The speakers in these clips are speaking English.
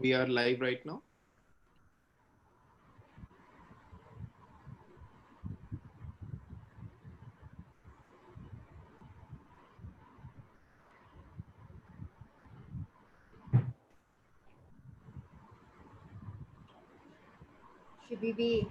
We are live right now. Should we be?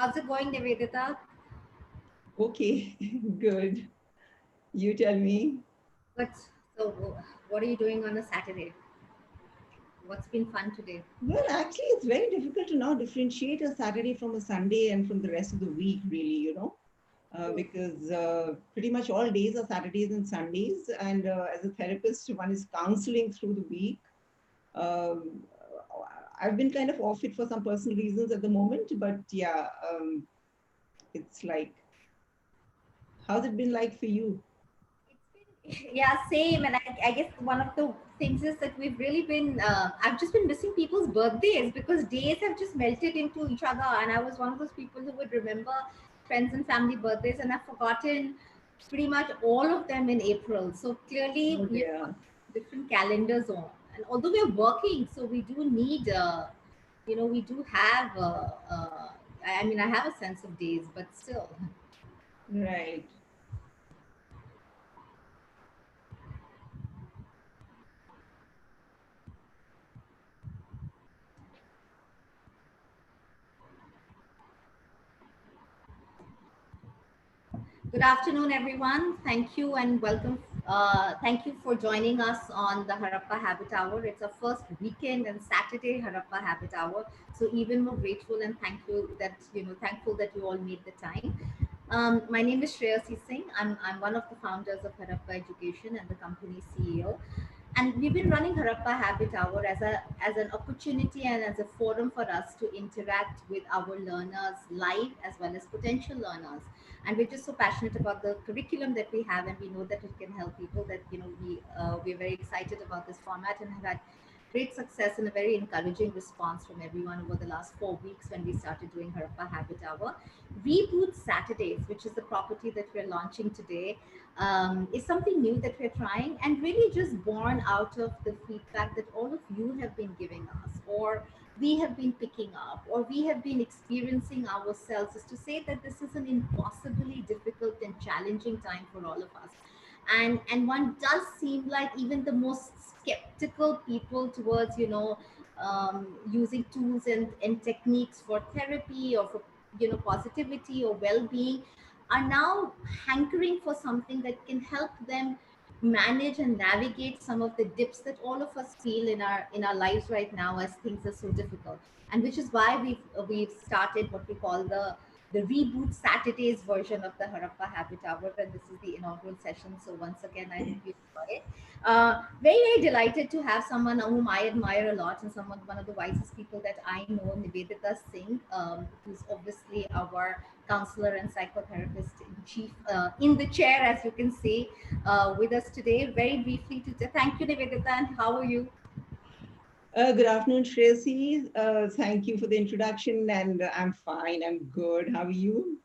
How's it going, Nivedita? Okay, good. You tell me. What? So, what are you doing on a Saturday? What's been fun today? Well, actually, it's very difficult to now differentiate a Saturday from a Sunday and from the rest of the week, really, because pretty much all days are Saturdays and Sundays. And as a therapist, one is counseling through the week. Um, I've been kind of off it for some personal reasons at the moment, but yeah, it's like, how's it been like for you? It's been, yeah, same. And I guess one of the things is that we've really been, I've just been missing people's birthdays because days have just melted into each other. And I was one of those people who would remember friends and family birthdays, and I've forgotten pretty much all of them in April. So clearly, Oh, you know, dear. different calendars on. And although we're working, so we do need, we do have, I mean, I have a sense of days, but still. Right. Good afternoon, everyone. Thank you and welcome. Thank you for joining us on the Harappa Habit Hour. It's our first weekend and Saturday Harappa Habit Hour. So even more grateful and thankful that you all made the time. My name is Shreyasi Singh. I'm one of the founders of Harappa Education and the company CEO. And we've been running Harappa Habit Hour as an opportunity and as a forum for us to interact with our learners live as well as potential learners. And we're just so passionate about the curriculum that we have, and we know that it can help people. That we're very excited about this format and have had great success and a very encouraging response from everyone over the last 4 weeks when we started doing Harappa Habit Hour. Reboot Saturdays, which is the property that we're launching today, is something new that we're trying and really just born out of the feedback that all of you have been giving us, or we have been picking up, or we have been experiencing ourselves, is to say that this is an impossibly difficult and challenging time for all of us. And one does seem like even the most skeptical people towards using tools and techniques for therapy or for positivity or well-being are now hankering for something that can help them manage and navigate some of the dips that all of us feel in our lives right now as things are so difficult. And which is why we've started what we call the Reboot Saturdays version of the Harappa Habit Hour, and this is the inaugural session. So once again, I hope you enjoy it. Very, very delighted to have someone whom I admire a lot and someone, one of the wisest people that I know, Nivedita Singh, who's obviously our counselor and psychotherapist in chief, in the chair, as you can see, with us today. Very briefly, to thank you, Nivedita, and how are you? Good afternoon, Shreyasi. Thank you for the introduction, and I'm fine. I'm good. How are you?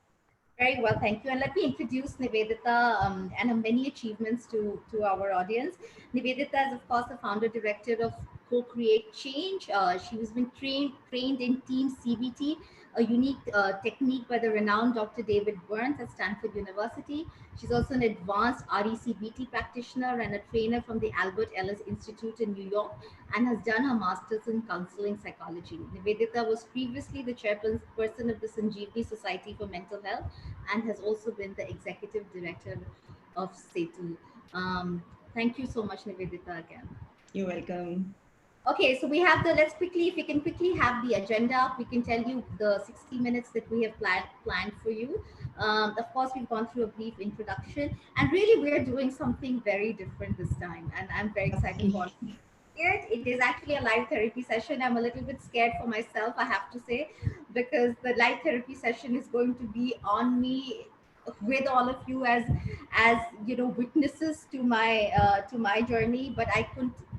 Very well, thank you. And let me introduce Nivedita and her many achievements to our audience. Nivedita is, of course, the founder director of Co-Create Change. She has been trained in Team CBT, a unique technique by the renowned Dr. David Burns at Stanford University. She's also an advanced RECBT practitioner and a trainer from the Albert Ellis Institute in New York, and has done her master's in counseling psychology. Nivedita was previously the chairperson of the Sanjeevni Society for Mental Health and has also been the executive director of SETU. Um, Thank you so much, Nivedita, again. You're welcome. Okay, so we have the, let's quickly, if we can quickly have the agenda up, we can tell you the 60 minutes that we have planned for you. Of course, we've gone through a brief introduction, and really we're doing something very different this time, and I'm very excited for Absolutely. it. It is actually a live therapy session. I'm a little bit scared for myself, I have to say, because the live therapy session is going to be on me with all of you as witnesses to my journey. But I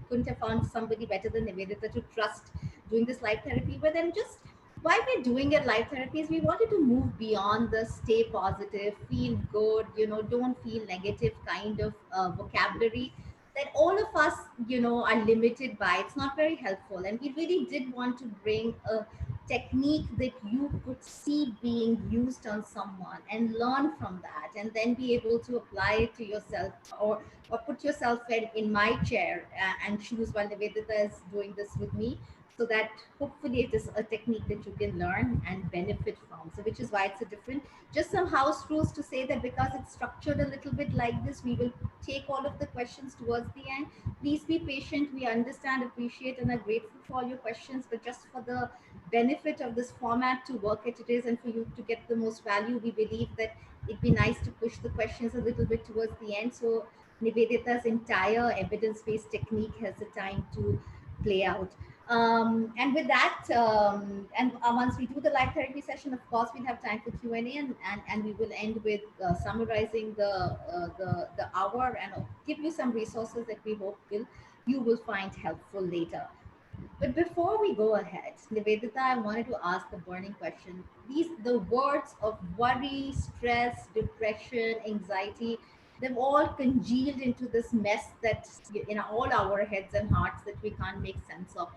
couldn't have found somebody better than Nivedita to trust doing this live therapy. But then just why we're doing it live therapy is we wanted to move beyond the stay positive, feel good, don't feel negative kind of vocabulary that all of us are limited by. It's not very helpful, and we really did want to bring a technique that you could see being used on someone and learn from that, and then be able to apply it to yourself, or put yourself in my chair, and choose while Nivedita is doing this with me, so that hopefully it is a technique that you can learn and benefit from. So which is why it's a different, just some house rules to say that because it's structured a little bit like this, we will take all of the questions towards the end. Please be patient. We understand, appreciate, and are grateful for all your questions. But just for the benefit of this format to work at it is, and for you to get the most value, we believe that it'd be nice to push the questions a little bit towards the end. So Nivedita's entire evidence-based technique has the time to play out. And with that, and once we do the live therapy session, of course, we'll have time for Q&A, and we will end with summarizing the hour, and give you some resources that we hope you will find helpful later. But before we go ahead, Nivedita, I wanted to ask the burning question. The words of worry, stress, depression, anxiety, they've all congealed into this mess that's in all our heads and hearts that we can't make sense of.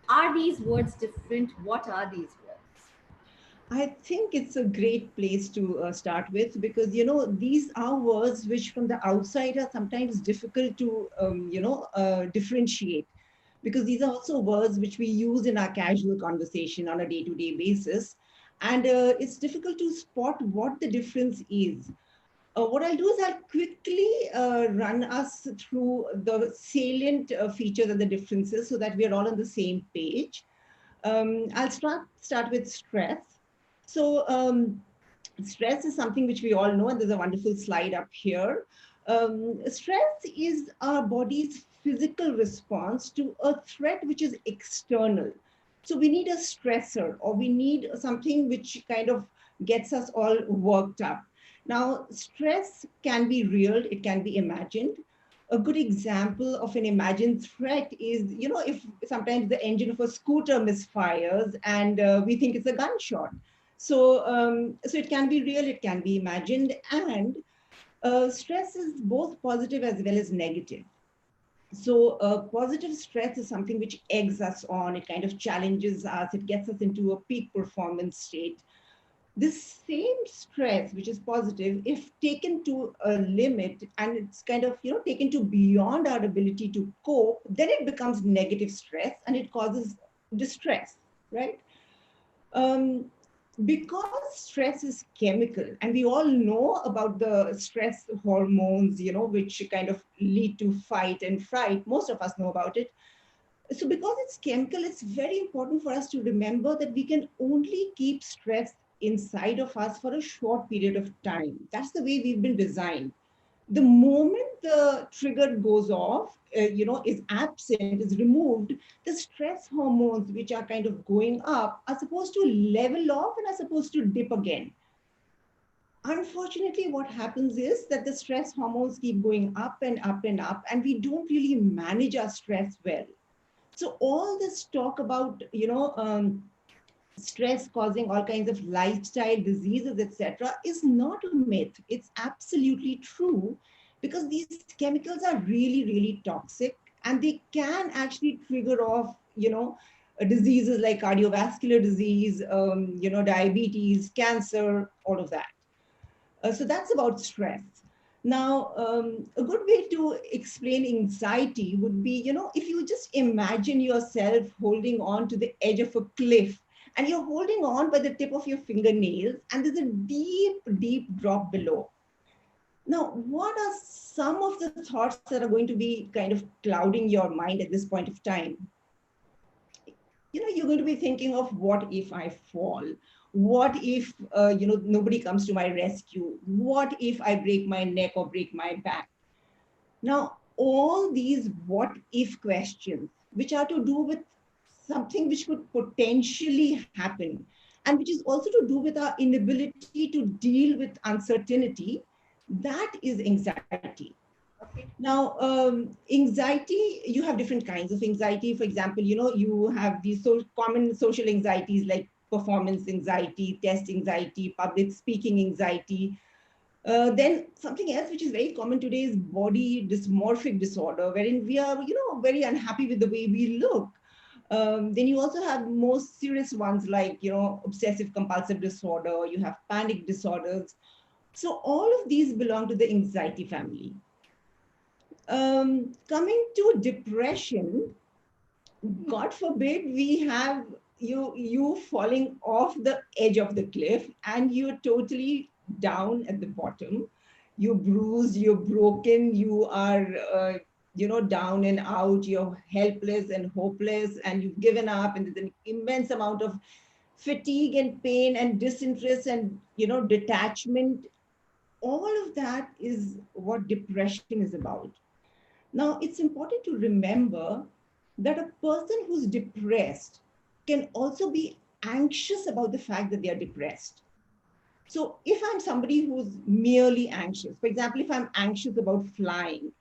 Are these words different? What are these words? I think it's a great place to start with, because these are words which from the outside are sometimes difficult to differentiate, because these are also words which we use in our casual conversation on a day-to-day basis, and it's difficult to spot what the difference is. What I'll do is I'll quickly run us through the salient features and the differences so that we are all on the same page. I'll start with stress. So stress is something which we all know, and there's a wonderful slide up here. Stress is our body's physical response to a threat which is external. So we need a stressor, or we need something which kind of gets us all worked up. Now, stress can be real, it can be imagined. A good example of an imagined threat is, if sometimes the engine of a scooter misfires and we think it's a gunshot. So it can be real, it can be imagined, and stress is both positive as well as negative. So positive stress is something which eggs us on, it kind of challenges us, it gets us into a peak performance state. This same stress, which is positive, if taken to a limit and it's kind of taken to beyond our ability to cope, then it becomes negative stress and it causes distress, right? um, because stress is chemical, and we all know about the stress hormones, which kind of lead to fight and fright. Most of us know about it. So because it's chemical, it's very important for us to remember that we can only keep stress inside of us for a short period of time. That's the way we've been designed. The moment the trigger goes off, is absent, is removed, the stress hormones, which are kind of going up, are supposed to level off and are supposed to dip again. Unfortunately, what happens is that the stress hormones keep going up and up and up, and we don't really manage our stress well. So all this talk about, stress causing all kinds of lifestyle diseases, etc., is not a myth. It's absolutely true, because these chemicals are really, really toxic, and they can actually trigger off, diseases like cardiovascular disease, diabetes, cancer, all of that. So that's about stress. Now, a good way to explain anxiety would be, if you just imagine yourself holding on to the edge of a cliff, and you're holding on by the tip of your fingernails, and there's a deep, deep drop below. Now, what are some of the thoughts that are going to be kind of clouding your mind at this point of time? You're going to be thinking of, what if I fall? What if nobody comes to my rescue? What if I break my neck or break my back? Now, all these what if questions, which are to do with something which could potentially happen, and which is also to do with our inability to deal with uncertainty, that is anxiety. Okay. Now, anxiety, you have different kinds of anxiety. For example, you have these common social anxieties like performance anxiety, test anxiety, public speaking anxiety. Then something else which is very common today is body dysmorphic disorder, wherein we are, very unhappy with the way we look. Then you also have more serious ones like, obsessive compulsive disorder, you have panic disorders. So all of these belong to the anxiety family. Coming to depression, God forbid we have you falling off the edge of the cliff and you're totally down at the bottom. You're bruised, you're broken, you are down and out, you're helpless and hopeless, and you've given up, and there's an immense amount of fatigue and pain and disinterest and detachment. All of that is what depression is about. Now, it's important to remember that a person who's depressed can also be anxious about the fact that they are depressed. So, if I'm somebody who's merely anxious, for example, if I'm anxious about flying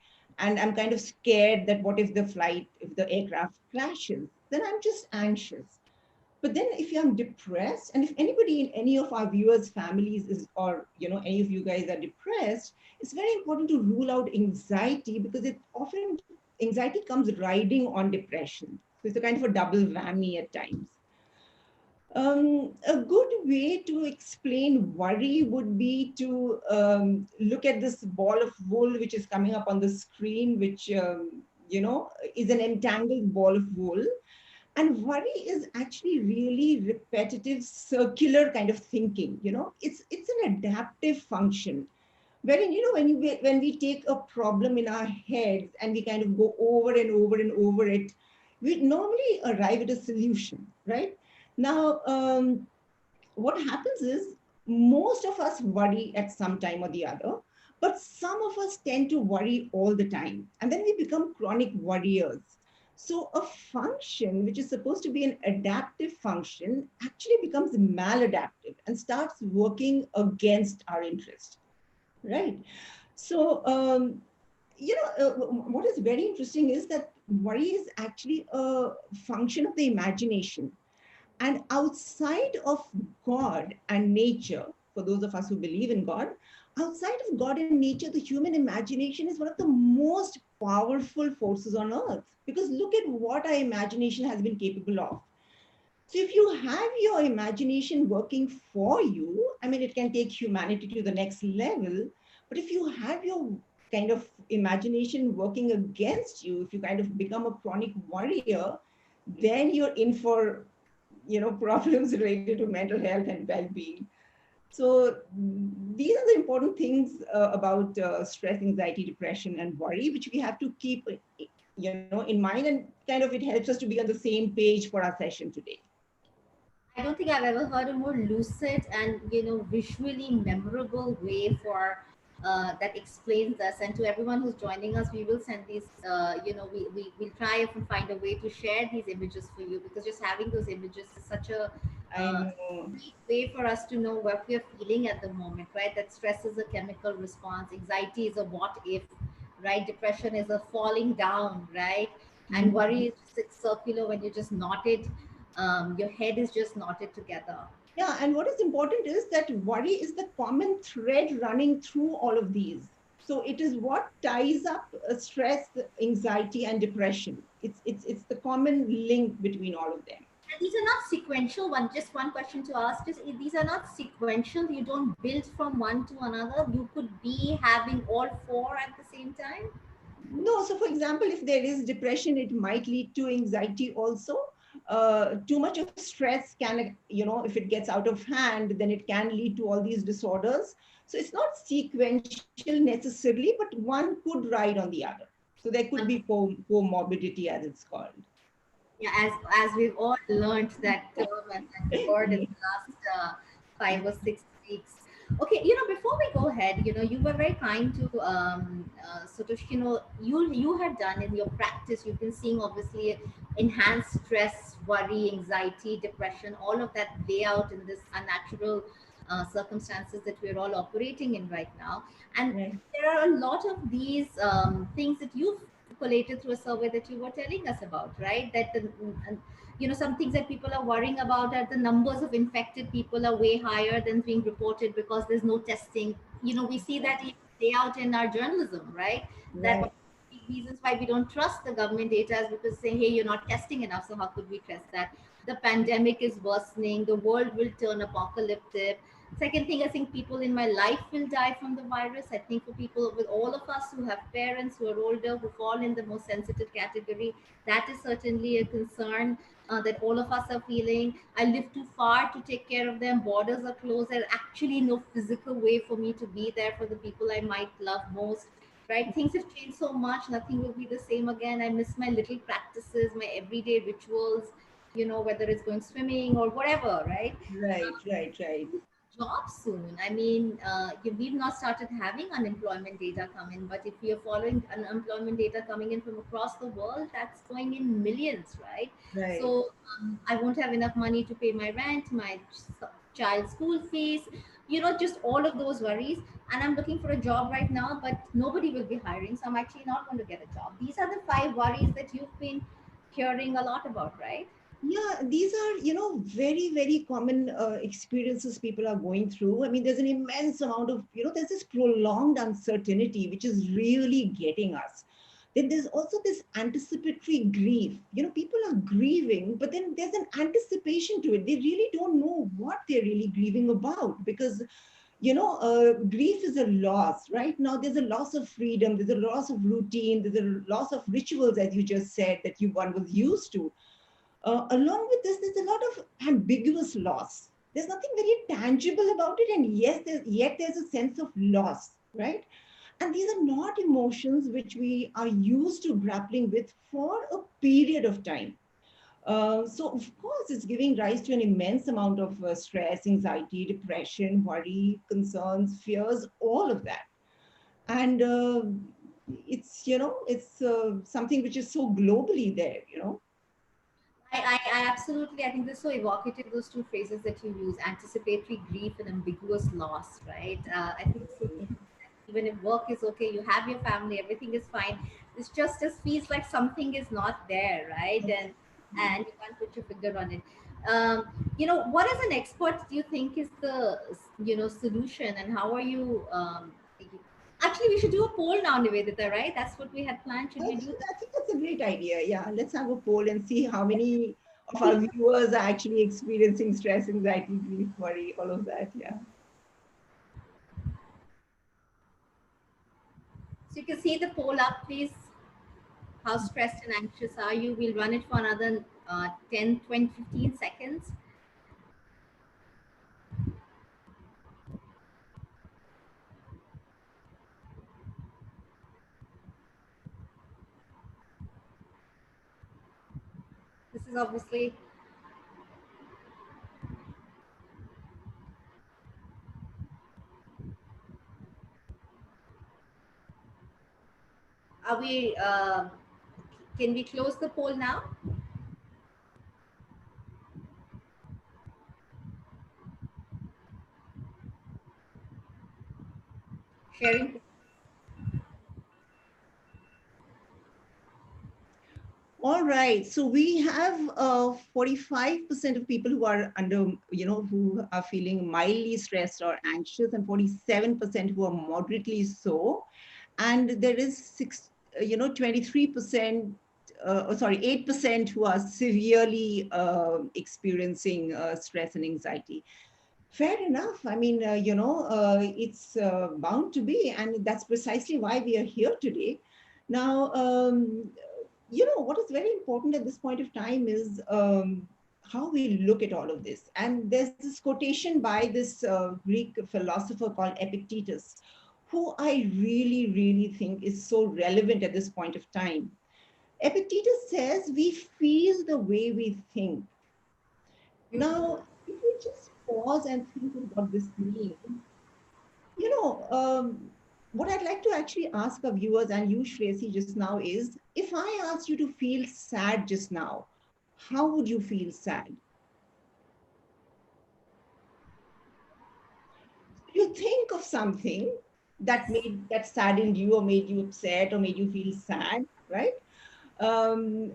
and I'm kind of scared that what if the aircraft crashes, then I'm just anxious. But then if I'm depressed, and if anybody in any of our viewers families is, or any of you guys are depressed, it's very important to rule out anxiety, because it often anxiety comes riding on depression, so it's a kind of a double whammy at times. A good way to explain worry would be to look at this ball of wool which is coming up on the screen, which is an entangled ball of wool. And worry is actually really repetitive, circular kind of thinking. It's an adaptive function, wherein when we take a problem in our heads and we kind of go over and over and over it, we normally arrive at a solution, right? Now, what happens is most of us worry at some time or the other, but some of us tend to worry all the time, and then we become chronic worriers. So a function which is supposed to be an adaptive function actually becomes maladaptive and starts working against our interest, right? So what is very interesting is that worry is actually a function of the imagination. And outside of God and nature, for those of us who believe in God, outside of God and nature, the human imagination is one of the most powerful forces on earth. Because look at what our imagination has been capable of. So if you have your imagination working for you, I mean, it can take humanity to the next level. But if you have your kind of imagination working against you, if you kind of become a chronic worrier, then you're in for problems related to mental health and well-being. So these are the important things about stress, anxiety, depression, and worry, which we have to keep in mind, and kind of it helps us to be on the same page for our session today. I don't think I've ever heard a more lucid and visually memorable way for that explains us. And to everyone who's joining us, we will send these. We will try and find a way to share these images for you, because just having those images is such a I know. sweet way for us to know what we are feeling at the moment, right? That stress is a chemical response, anxiety is a what if, right? Depression is a falling down, right? And Mhm. worry is just circular when you just knot it, your head is just knotted together. Yeah, and what is important is that worry is the common thread running through all of these. So it is what ties up stress, anxiety, and depression. It's the common link between all of them. And these are not sequential. One, just one question to ask is, these are not sequential. You don't build from one to another. You could be having all four at the same time. No, so for example, if there is depression, it might lead to anxiety also. too much of stress can, if it gets out of hand, then it can lead to all these disorders. So it's not sequential necessarily, but one could ride on the other. So there could be comorbidity, as it's called. Yeah, as we've all learned that term and that word in the last 5 or 6 weeks. Okay, before we go ahead, you were very kind to sort of, you had done in your practice. You've been seeing obviously enhanced stress, worry, anxiety, depression, all of that play out in this unnatural circumstances that we're all operating in right now. And Right, there are a lot of these things that you've collated through a survey that you were telling us about, right? That some things that people are worrying about are the numbers of infected people are way higher than being reported because there's no testing. We see that even play out in our journalism, right? That one right, of the big reasons why we don't trust the government data is because saying, hey, you're not testing enough, so how could we trust that? The pandemic is worsening, the world will turn apocalyptic. Second thing, I think people in my life will die from the virus. I think for people, with all of us who have parents who are older, who fall in the most sensitive category, that is certainly a concern that all of us are feeling. I live too far to take care of them. Borders are closed. There's actually no physical way for me to be there for the people I might love most. Right? Things have changed so much. Nothing will be the same again. I miss my little practices, my everyday rituals. Whether it's going swimming or whatever. Right? right, right, right, Jobs soon. I mean, we've not started having unemployment data come in, but if we are following unemployment data coming in from across the world, that's going in millions, right? right. So I won't have enough money to pay my rent, my child's school fees, just all of those worries. And I'm looking for a job right now, but nobody will be hiring, so I'm actually not going to get a job. These are the five worries that you've been hearing a lot about, right? Yeah, these are, very, very common experiences people are going through. I mean, there's an immense amount of, there's this prolonged uncertainty, which is really getting us. Then there's also this anticipatory grief. People are grieving, but then there's an anticipation to it. They really don't know what they're really grieving about because, grief is a loss. Right now, there's a loss of freedom, there's a loss of routine, there's a loss of rituals, as you just said, that one was used to. Along with this, there's a lot of ambiguous loss. There's nothing very tangible about it, and yes, yet there's a sense of loss, right? And these are not emotions which we are used to grappling with for a period of time. So, of course, it's giving rise to an immense amount of stress, anxiety, depression, worry, concerns, fears, all of that. And it's something which is so globally there. I absolutely, I think this is so evocative, those two phrases that you use, anticipatory grief and ambiguous loss, right? I think it's so true. Even if work is okay, you have your family, everything is fine. It's just feels like something is not there, right? And you can't put your finger on it. What as an expert do you think is the solution, and how are you? Actually, we should do a poll now, Nivedita, right? That's what we had planned. Should we do that? I think that's a great idea. Yeah, let's have a poll and see how many of our viewers are actually experiencing stress, anxiety, grief, worry, all of that. Yeah. So you can see the poll up, please. How stressed and anxious are you? We'll run it for another 10, 20, 15 seconds. This is obviously, are we, can we close the poll now? Sharing. All right. So we have 45% of people who are who are feeling mildly stressed or anxious, and 47% who are moderately so. And there is 23%, sorry, 8% who are severely experiencing stress and anxiety. Fair enough. I mean, it's bound to be, and that's precisely why we are here today. Now, what is very important at this point of time is how we look at all of this. And there's this quotation by this Greek philosopher called Epictetus, who I really, really think is so relevant at this point of time. Epictetus says, we feel the way we think. Mm-hmm. Now, if we just pause and think of what this means, you know, what I'd like to actually ask our viewers and you, Shresi, just now is, if I asked you to feel sad just now, how would you feel sad? You think of something that saddened you or made you upset or made you feel sad, right? And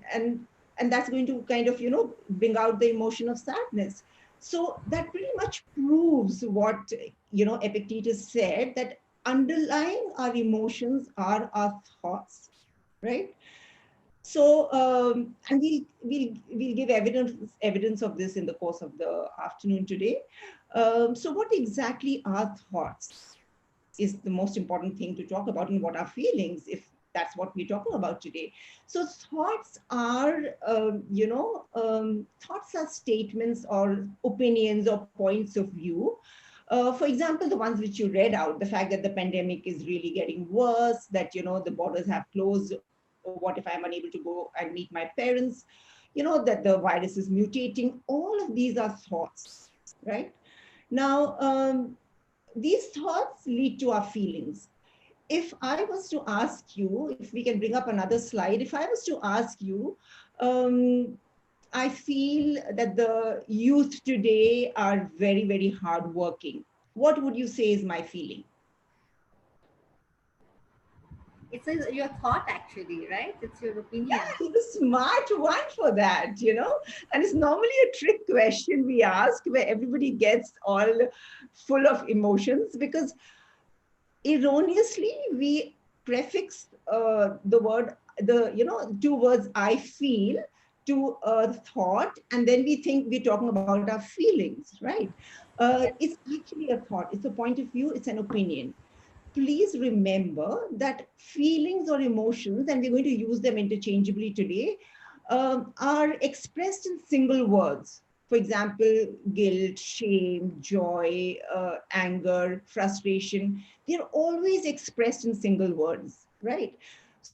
that's going to kind of bring out the emotion of sadness. So that pretty much proves what Epictetus said, that underlying our emotions are our thoughts, right? So and we'll give evidence of this in the course of the afternoon today. So what exactly are thoughts is the most important thing to talk about, and what are feelings, if that's what we're talking about today. So thoughts are, thoughts are statements or opinions or points of view. For example, the ones which you read out, the fact that the pandemic is really getting worse, that the borders have closed, or what if I'm unable to go and meet my parents, that the virus is mutating. All of these are thoughts, right? Now, these thoughts lead to our feelings. If I was to ask you, if we can bring up another slide, if I was to ask you, um, I feel that the youth today are very, very hardworking. What would you say is my feeling? Your thought, actually, right? It's your Yeah, opinion. you're the smart one for that. And it's normally a trick question we ask where everybody gets all full of emotions, because erroneously we prefix the word, the two words I feel to a thought, and then we think we're talking about our feelings, right? It's actually a thought, it's a point of view, it's an opinion. Please remember that feelings or emotions, and we're going to use them interchangeably today, are expressed in single words. For example, guilt, shame, joy, anger, frustration, they're always expressed in single words, right?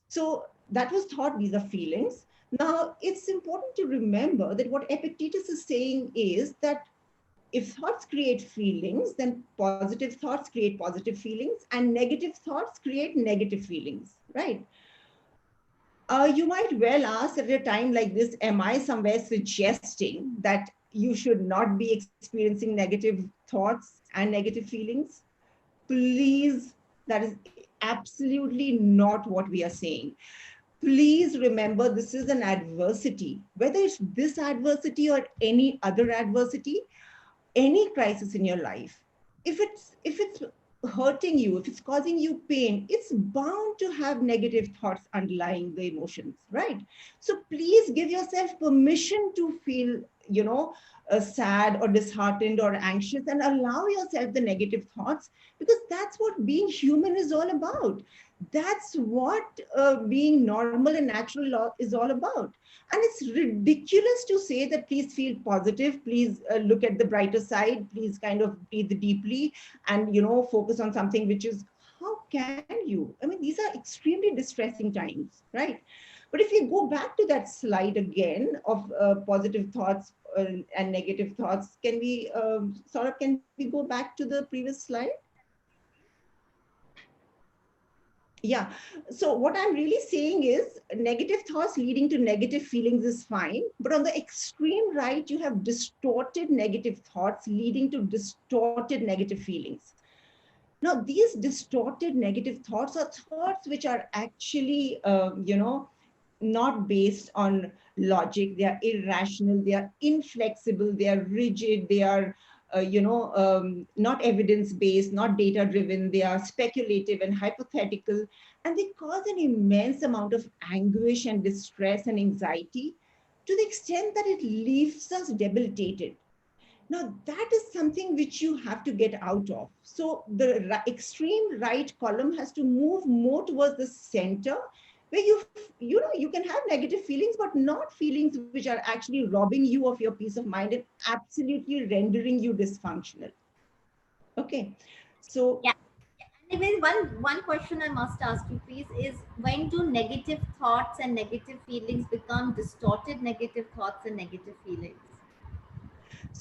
So that was thought, these are feelings. Now, it's important to remember that what Epictetus is saying is that if thoughts create feelings, then positive thoughts create positive feelings, and negative thoughts create negative feelings, right? You might well ask at a time like this, am I somewhere suggesting that you should not be experiencing negative thoughts and negative feelings? Please, that is absolutely not what we are saying. Please remember, this is an adversity. Whether it's this adversity or any other adversity, any crisis in your life, if it's hurting you, if it's causing you pain, it's bound to have negative thoughts underlying the emotions, right? So please give yourself permission to feel, sad or disheartened or anxious, and allow yourself the negative thoughts, because that's what being human is all about. That's what being normal and natural is all about. And it's ridiculous to say that please feel positive, please look at the brighter side, please kind of breathe deeply, and focus on something which is, how can you? I mean, these are extremely distressing times, right? But if you go back to that slide again of positive thoughts and negative thoughts, can we can we go back to the previous slide? Yeah. So what I'm really saying is, negative thoughts leading to negative feelings is fine. But on the extreme right, you have distorted negative thoughts leading to distorted negative feelings. Now, these distorted negative thoughts are thoughts which are actually, not based on logic. They are irrational, they are inflexible, they are rigid, they are, not evidence based, not data driven, they are speculative and hypothetical, and they cause an immense amount of anguish and distress and anxiety, to the extent that it leaves us debilitated. Now, that is something which you have to get out of. So, the extreme right column has to move more towards the center, where you can have negative feelings, but not feelings which are actually robbing you of your peace of mind and absolutely rendering you dysfunctional. Okay, so Yeah. Anyway, one question I must ask you, please, is when do negative thoughts and negative feelings become distorted negative thoughts and negative feelings?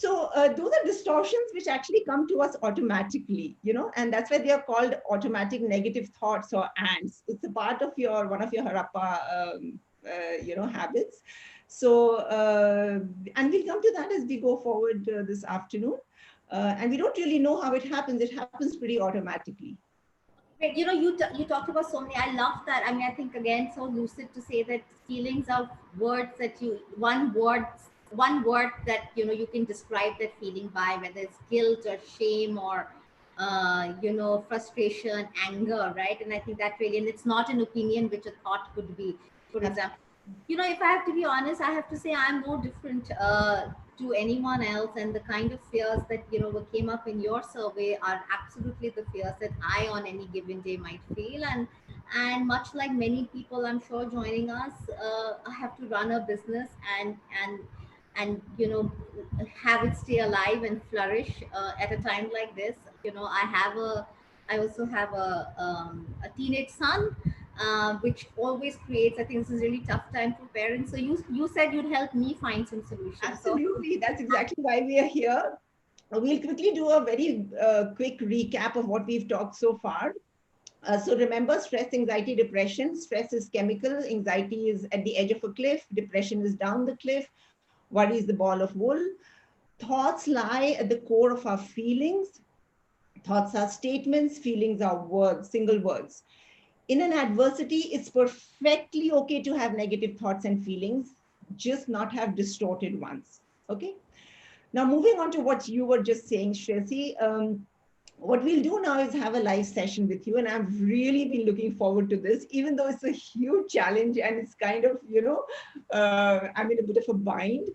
those are distortions which actually come to us automatically, and that's why they are called automatic negative thoughts or ants. It's a part of your one of your harappa habits. And we'll come to that as we go forward this afternoon. And we don't really know how it happens. It happens pretty automatically. Great. You talked about so many. I love that. I mean, I think again, so lucid to say that feelings are words that you one word that you can describe that feeling by, whether it's guilt or shame or frustration, anger, right? And I think that really, and it's not an opinion which a thought could be. For example, if I have to be honest, I have to say I'm no different to anyone else, and the kind of fears that what came up in your survey are absolutely the fears that I on any given day might feel. And much like many people I'm sure joining us, I have to run a business and have it stay alive and flourish at a time like this. I also have a teenage son, which always creates. I think this is a really tough time for parents. So you said you'd help me find some solutions. So Absolutely, that's exactly why we are here. We'll quickly do a very quick recap of what we've talked so far. So remember, stress, anxiety, depression. Stress is chemical. Anxiety is at the edge of a cliff. Depression is down the cliff. Worry is the ball of wool. Thoughts lie at the core of our feelings. Thoughts are statements. Feelings are words, single words. In an adversity, it's perfectly okay to have negative thoughts and feelings, just not have distorted ones. Okay. Now, moving on to what you were just saying, Shresi, what we'll do now is have a live session with you. And I've really been looking forward to this, even though it's a huge challenge and it's kind of, I'm in a bit of a bind.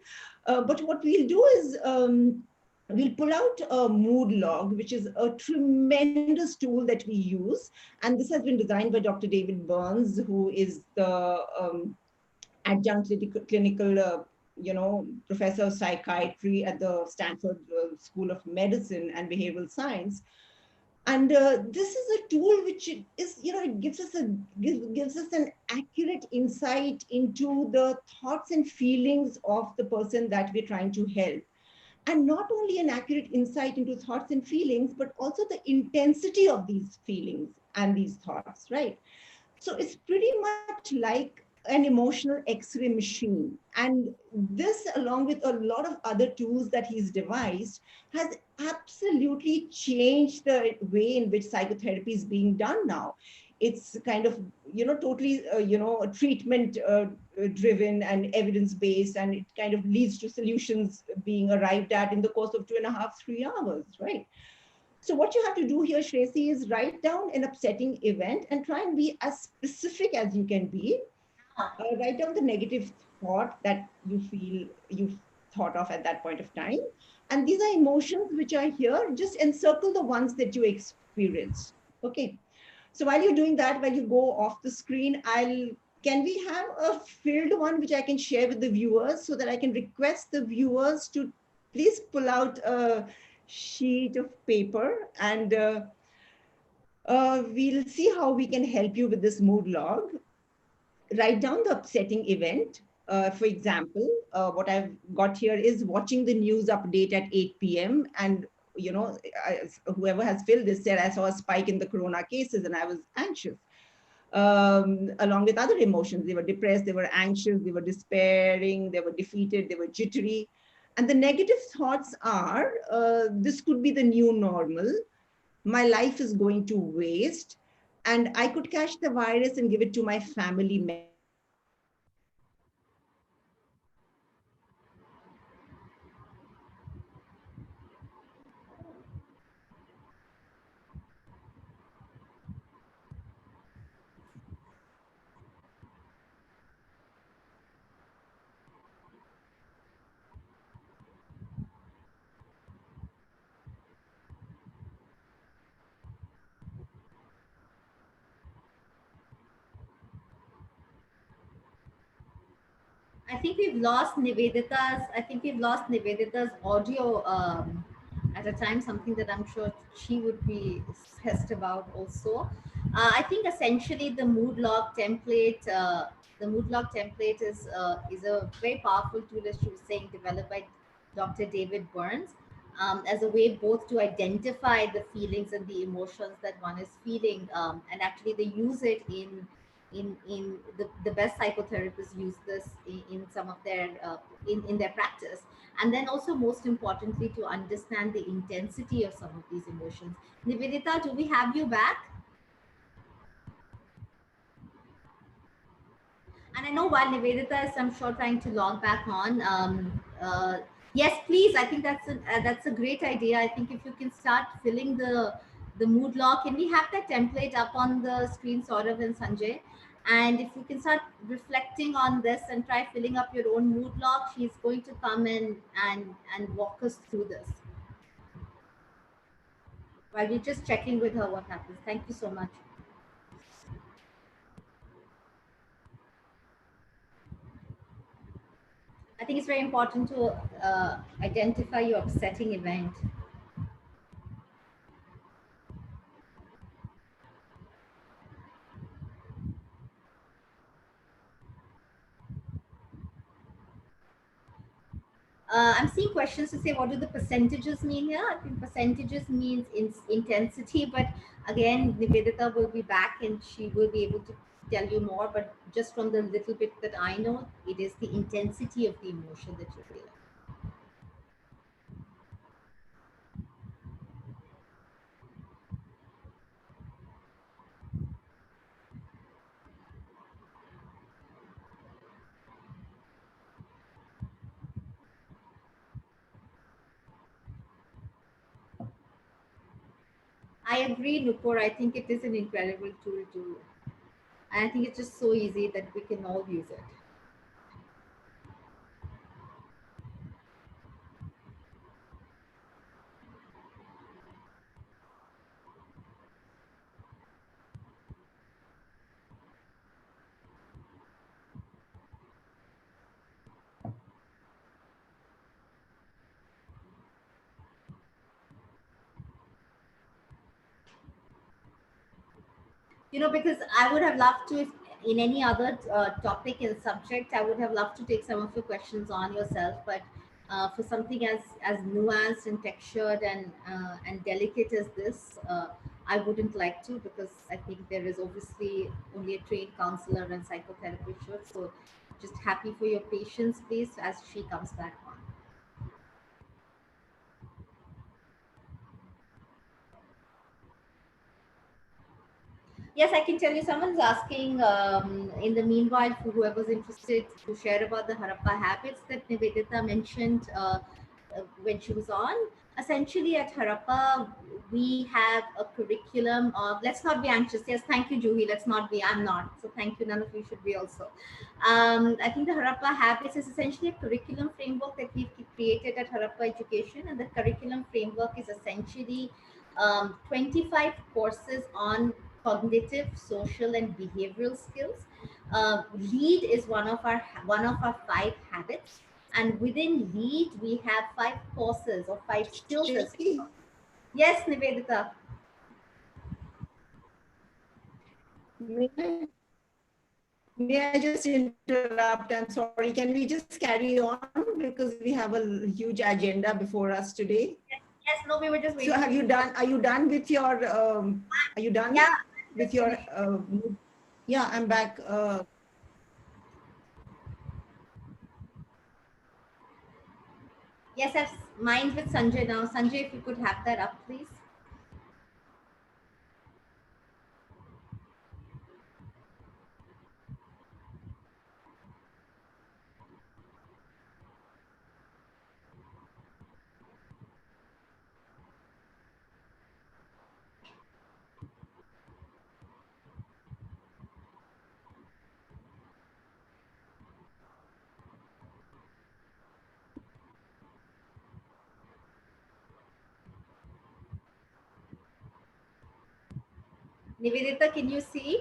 But what we'll do is we'll pull out a mood log, which is a tremendous tool that we use. And this has been designed by Dr. David Burns, who is the adjunct clinical professor of psychiatry at the Stanford School of Medicine and Behavioral Science. And this is a tool which is, it gives us an accurate insight into the thoughts and feelings of the person that we're trying to help. And not only an accurate insight into thoughts and feelings, but also the intensity of these feelings and these thoughts, right? So it's pretty much like an emotional X-ray machine. And this, along with a lot of other tools that he's devised, has absolutely changed the way in which psychotherapy is being done now. It's kind of, totally, treatment driven and evidence based, and it kind of leads to solutions being arrived at in the course of 2.5, 3 hours, right? So what you have to do here, Shresi, is write down an upsetting event and try and be as specific as you can be. Write down the negative thought that you feel you've thought of at that point of time. And these are emotions which are here. Just encircle the ones that you experienced. Okay. So while you're doing that, while you go off the screen, can we have a filled one which I can share with the viewers so that I can request the viewers to please pull out a sheet of paper and we'll see how we can help you with this mood log. Write down the upsetting event. For example, what I've got here is watching the news update at 8 p.m. And, whoever has filled this said, I saw a spike in the corona cases and I was anxious. Along with other emotions, they were depressed, they were anxious, they were despairing, they were defeated, they were jittery. And the negative thoughts are, this could be the new normal. My life is going to waste, and I could catch the virus and give it to my family members. And this is the negative thoughts that are here. I think we've lost Nivedita's. I think we've lost Nivedita's audio at a time. Something that I'm sure she would be stressed about also. I think essentially the mood log template. The mood log template is a very powerful tool, as she was saying, developed by Dr. David Burns, as a way both to identify the feelings and the emotions that one is feeling, and actually they use it in the best psychotherapists use this in some of their in their practice, and then also most importantly to understand the intensity of some of these emotions. Nivedita, do we have you back? And I know while Nivedita is, I'm sure, trying to log back on, yes, please. I think that's a great idea. I think if you can start filling the mood log, can we have that template up on the screen, Saurav and Sanjay? And if you can start reflecting on this and try filling up your own mood log, she's going to come in and walk us through this while we're just checking with her what happens. Thank you so much. I think it's very important to identify your upsetting event. I'm seeing questions to say what do the percentages mean here. I think percentages means intensity, but again, Nivedita will be back and she will be able to tell you more. But just from the little bit that I know, it is the intensity of the emotion that you're feeling. I agree, Nupur. I think it is an incredible tool to, and I think it's just so easy that we can all use it. Because I would have loved to, if in any other topic and subject, I would have loved to take some of your questions on yourself, but for something as nuanced and textured and delicate as this, I wouldn't like to, because I think there is obviously only a trained counselor and psychotherapist should. So just happy for your patience, please, as she comes back on. Yes, I can tell you. Someone's asking, in the meanwhile, for whoever's interested to share about the Harappa habits that Nivedita mentioned when she was on. Essentially, at Harappa, we have a curriculum of, let's not be anxious. Yes, thank you, Juhi. Let's not be, I'm not. So, thank you. None of you should be also. I think the Harappa habits is essentially a curriculum framework that we've created at Harappa Education. And the curriculum framework is essentially 25 courses on cognitive, social, and behavioral skills. Lead is one of our 5 habits, and within lead we have 5 courses or 5 skills as Jyoti, well. Yes, Nivedita. may I just interrupt? I'm sorry. Can we just carry on because we have a huge agenda before us today? Yes, yes, no, we were just So waiting have for you you. done? Are you done with your? Are you done Yeah, with just your? finished. Yeah, I'm back. Yes, I've mine with Sanjay now. Sanjay, if you could have that up, please. Nivedita, can you see?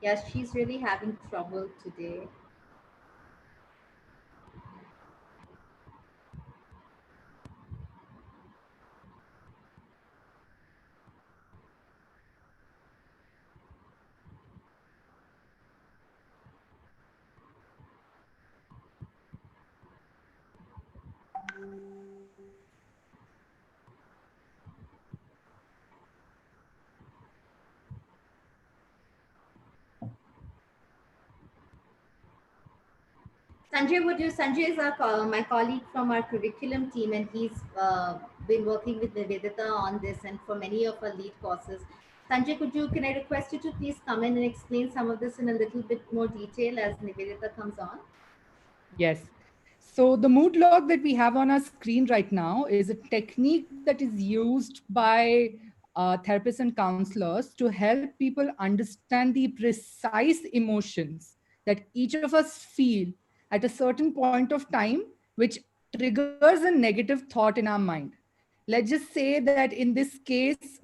Yeah, she's really having trouble today. Sanjay is my colleague from our curriculum team, and he's been working with Nivedita on this and for many of our lead courses. Sanjay, can I request you to please come in and explain some of this in a little bit more detail as Nivedita comes on? Yes. So the mood log that we have on our screen right now is a technique that is used by therapists and counselors to help people understand the precise emotions that each of us feel at a certain point of time, which triggers a negative thought in our mind. Let's just say that in this case,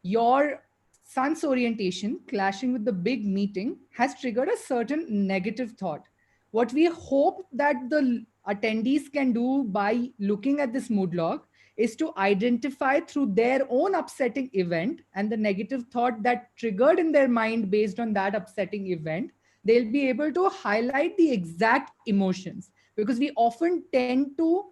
your son's orientation clashing with the big meeting has triggered a certain negative thought. What we hope that the attendees can do by looking at this mood log is to identify through their own upsetting event and the negative thought that triggered in their mind based on that upsetting event. They'll be able to highlight the exact emotions, because we often tend to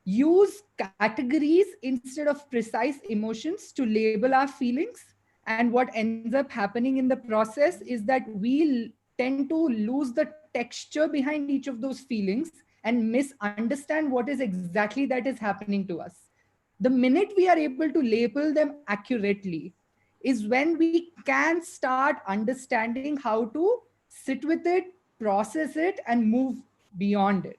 use categories instead of precise emotions to label our feelings. And what ends up happening in the process is that we tend to lose the texture behind each of those feelings and misunderstand what is exactly that is happening to us. The minute we are able to label them accurately is when we can start understanding how to sit with it, process it, and move beyond it.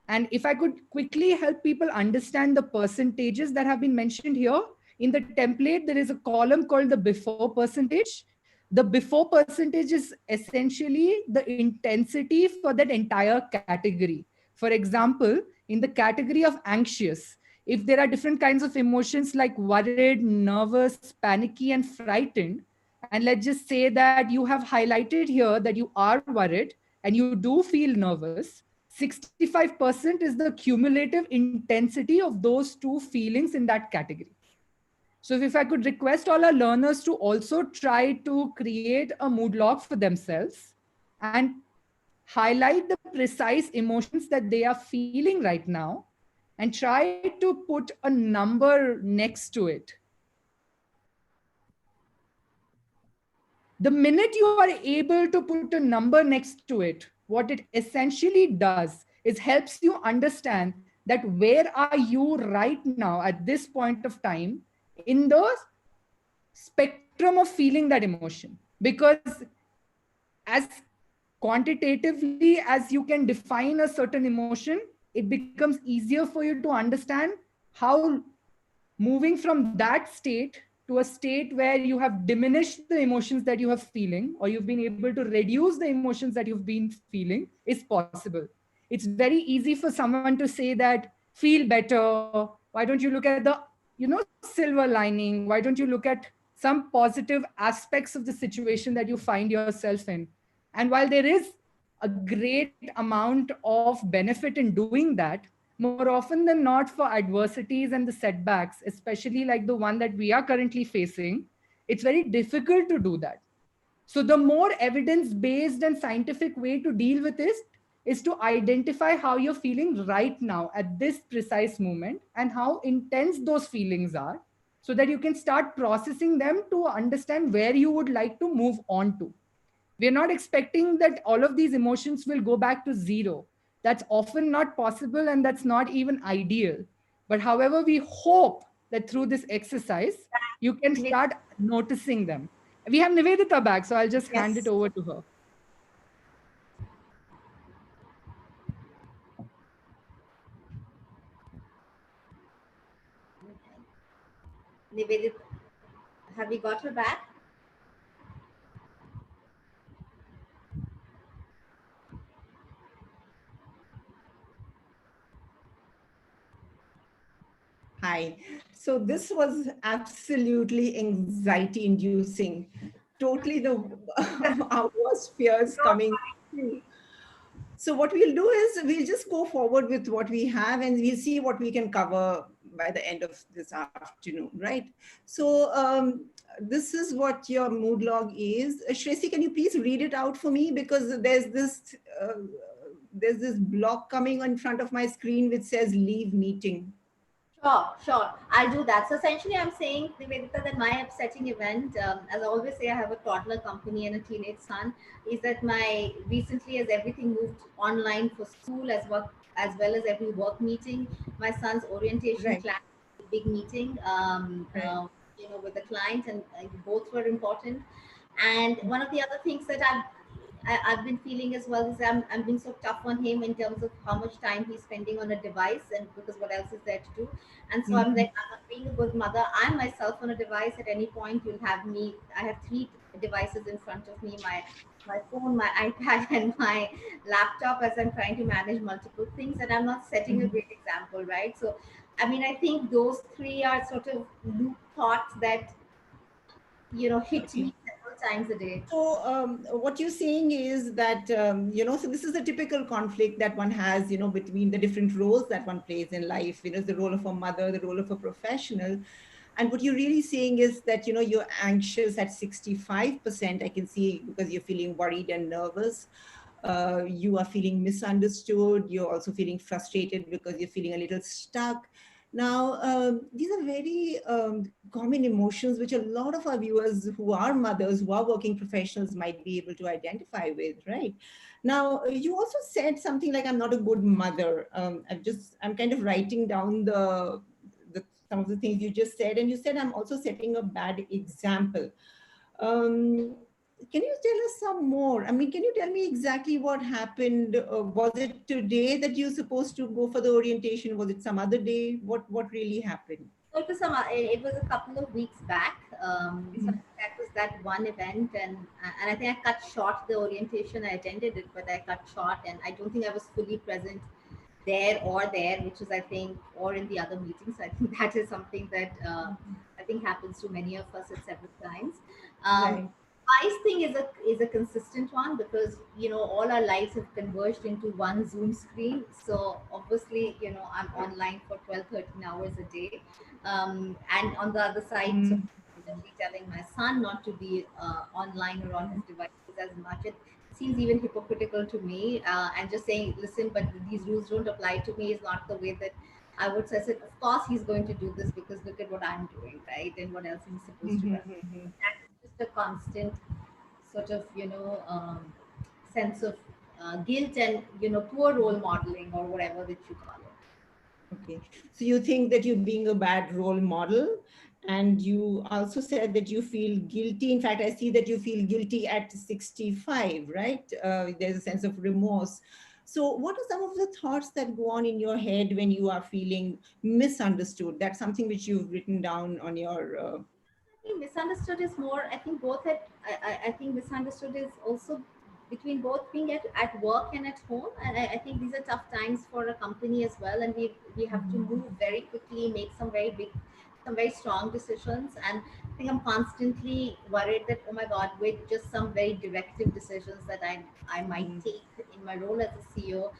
And if I could quickly help people understand the percentages that have been mentioned here, in the template, there is a column called the before percentage. The before percentage is essentially the intensity for that entire category. For example, in the category of anxious, if there are different kinds of emotions like worried, nervous, panicky, and frightened, and let's just say that you have highlighted here that you are worried and you do feel nervous, 65% is the cumulative intensity of those two feelings in that category. So if I could request all our learners to also try to create a mood log for themselves and highlight the precise emotions that they are feeling right now and try to put a number next to it. The minute you are able to put a number next to it, what it essentially does is helps you understand that where are you right now at this point of time in the spectrum of feeling that emotion. Because as quantitatively as you can define a certain emotion, it becomes easier for you to understand how moving from that state to a state where you have diminished the emotions that you have feeling, or you've been able to reduce the emotions that you've been feeling, is possible. It's very easy for someone to say that feel better, why don't you look at the silver lining, why don't you look at some positive aspects of the situation that you find yourself in. And while there is a great amount of benefit in doing that, more often than not, for adversities and the setbacks, especially like the one that we are currently facing, it's very difficult to do that. So the more evidence based and scientific way to deal with this is to identify how you're feeling right now at this precise moment and how intense those feelings are, so that you can start processing them to understand where you would like to move on to. We're not expecting that all of these emotions will go back to zero. That's often not possible, and that's not even ideal. But however, we hope that through this exercise, you can Nivedita, start noticing them. We have Nivedita back, so I'll just hand it yes. over to her. Nivedita, have we got her back? Hi. So this was absolutely anxiety inducing. totally the our worst fears coming true. So what we'll do is we'll just go forward with what we have and we'll see what we can cover by the end of this afternoon, right? So this is what your mood log is. Shresi, can you please read it out for me? Because there's this block coming in front of my screen which says leave meeting. Sure, sure. I'll do that. So essentially, I'm saying, Nivedita, that my upsetting event, as I always say, I have a toddler company and a teenage son, is that my recently, as everything moved online for school as well as every work meeting, my son's orientation Right, class, big meeting, right. with the client, and both were important. And one of the other things that I've been feeling as well is I'm being so tough on him in terms of how much time he's spending on a device, and because what else is there to do. And so I'm Mhm. like, I'm not being a good mother. I'm myself on a device. At any point, you'll have me. I have three devices in front of me: my phone, my iPad, and my laptop. As I'm trying to manage multiple things, and I'm not setting a Mhm. great example, right? So, I mean, I think those three are sort of loop thoughts that hit Okay. me several times a day. So, what you're saying is that, so this is a typical conflict that one has, between the different roles that one plays in life, the role of a mother, the role of a professional. And what you're really saying is that, you're anxious at 65%. I can see because you're feeling worried and nervous. You are feeling misunderstood. You're also feeling frustrated because you're feeling a little stuck. Now, these are very common emotions which a lot of our viewers who are mothers, who are working professionals might be able to identify with, right? Now, you also said something like, I'm not a good mother. I'm kind of writing down some of the things you just said. And you said, I'm also setting a bad example. Um, can you tell us some more? I mean, can you tell me exactly what happened? Was it today that you're supposed to go for the orientation? Was it some other day? What really happened? So it was a couple of weeks back. So Mhm. that was that one event, and I think I cut short the orientation. I attended it, but I cut short, and I don't think I was fully present there, which is I think, or in the other meetings. I think that is something that I think happens to many of us at several times. Right. Ice thing is a consistent one because all our lives have converged into one Zoom screen. So obviously I'm online for 12, 13 hours a day, and on the other side, so Mhm. constantly telling my son not to be online or on his devices as much. It seems even hypocritical to me, and just saying, listen, but these rules don't apply to me is not the way that I would say it. Of course, he's going to do this because look at what I'm doing, right? And what else he's supposed to do. Mhm. Mhm. That is just a constant sort of sense of guilt and poor role modeling or whatever that you call it. Okay. So you think that you're being a bad role model, and you also said that you feel guilty. In fact, I see that you feel guilty at 65, right? There's a sense of remorse. So, what are some of the thoughts that go on in your head when you are feeling misunderstood? That's something which you've written down on your. I think misunderstood is more. I think both I think misunderstood is also between both being at work and at home, and I think these are tough times for a company as well, and we have to move very quickly, make some very strong decisions, and I think I'm constantly worried that, oh my God, with just some very directive decisions that I might Mhm. take in my role as a CEO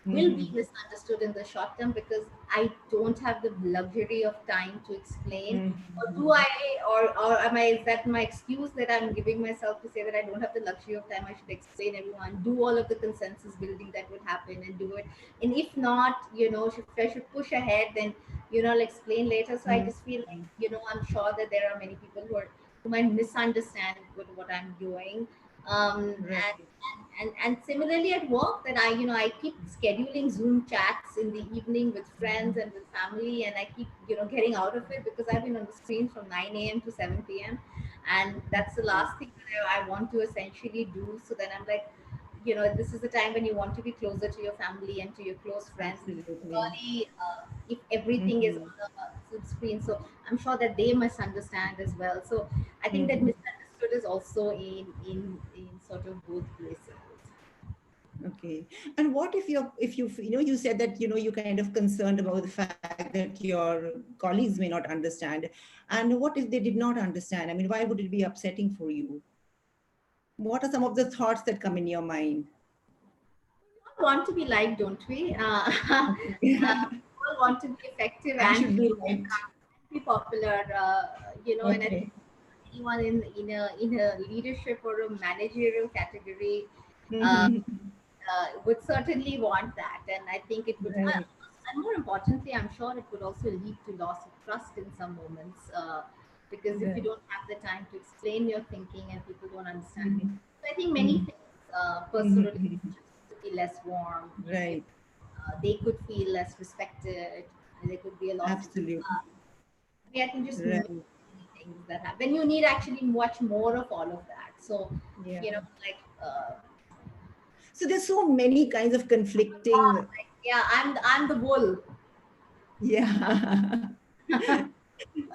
will be Mhm. misunderstood in the short term because I don't have the luxury of time to explain. Or do Mhm. I, or am I, is that my excuse that I'm giving myself to say that I don't have the luxury of time? I should explain everyone, do all of the consensus building that would happen and do it. And if not, if I should push ahead, then, I'll explain later. So I Mhm. just feel like, I'm sure that there are many people who might misunderstand what I'm doing. Right. And similarly at work, that I keep scheduling Zoom chats in the evening with friends and with family, and I keep getting out of it because I've been on the screen from 9 a.m. to 7 p.m., and that's the Right. last thing that I want to essentially do. So then I'm like, this is the time when you want to be closer to your family and to your close friends, and Absolutely. really, if everything is Mhm. on the screen, so I'm sure that they misunderstand as well. So I think that Mhm. misunderstood is also in sort of both places. Okay. And what if you said that, you're kind of concerned about the fact that your colleagues may not understand. And what if they did not understand? I mean, why would it be upsetting for you? What are some of the thoughts that come in your mind? We all want to be liked, don't we? We all want to be effective I and should be liked. be popular. And I think Okay. anyone in a leadership or a managerial category uh, Mhm. would certainly want that. And I think it would, Right. and more importantly, I'm sure it would also lead to loss of trust in some moments. Because if you Right. don't have the time to explain your thinking and people don't understand. Mhm. So I think many Mhm. things, personal Mhm. relationships could be less warm. You Right. they could feel less respected. And there could be a loss of Absolutely. maybe I can just name Right. many things that happen. You need actually much more of all of that. So, Yeah. like, So there's so many kinds of conflicting. yeah, I'm the bull. Yeah.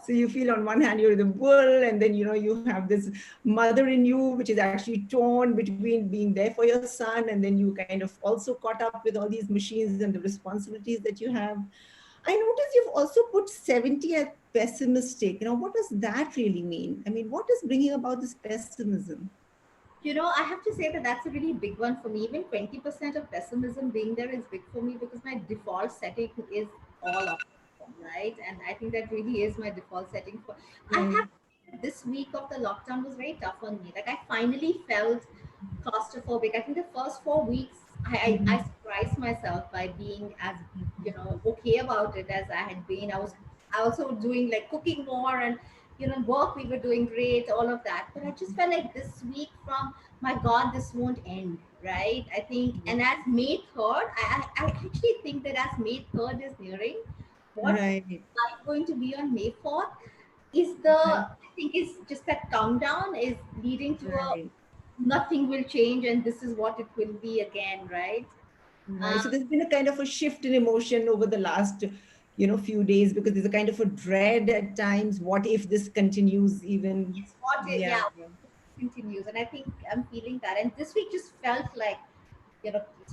So you feel on one hand you're the bull, and then you have this mother in you, which is actually torn between being there for your son, and then you kind of also caught up with all these machines and the responsibilities that you have. I notice you've also put 70 as pessimistic. What does that really mean? I mean, what is bringing about this pessimism? I have to say that that's a really big one for me. Even 20% of pessimism being there is big for me because my default setting is all optimism, right? And I think that really is my default setting for. I have Right. to say that this week of the lockdown was very tough on me. Like I finally felt claustrophobic. I think the first 4 weeks, I Mhm. surprised myself by being as okay about it as I had been. I also doing like cooking more and work we were doing great, all of that. But I just felt like this week from my God, this won't end, right? I think, and as May 3rd, I actually think that as May 3rd is nearing, what Right. life going to be on May 4th is I think is just that countdown is leading to a Right. nothing will change and this is what it will be again, right? Right. Um, So there's been a kind of a shift in emotion over the last, few days, because there's a kind of a dread at times. What if this continues even? it's what it, Yeah. yeah, continues. And I think I'm feeling that. And this week just felt like,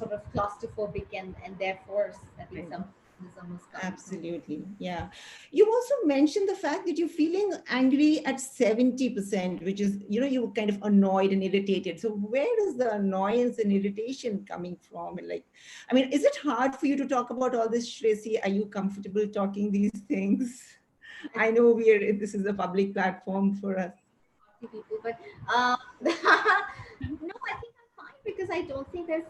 sort of claustrophobic and therefore I think Right. some optimism was coming through. Absolutely. Yeah. You also mentioned the fact that you're feeling angry at 70%, which is, you're kind of annoyed and irritated. So where is the annoyance and irritation coming from? And like, I mean, is it hard for you to talk about all this, Tracy? Are you comfortable talking these things? I know this is a public platform for us. 40 people, but no, I think I'm fine because I don't think there's.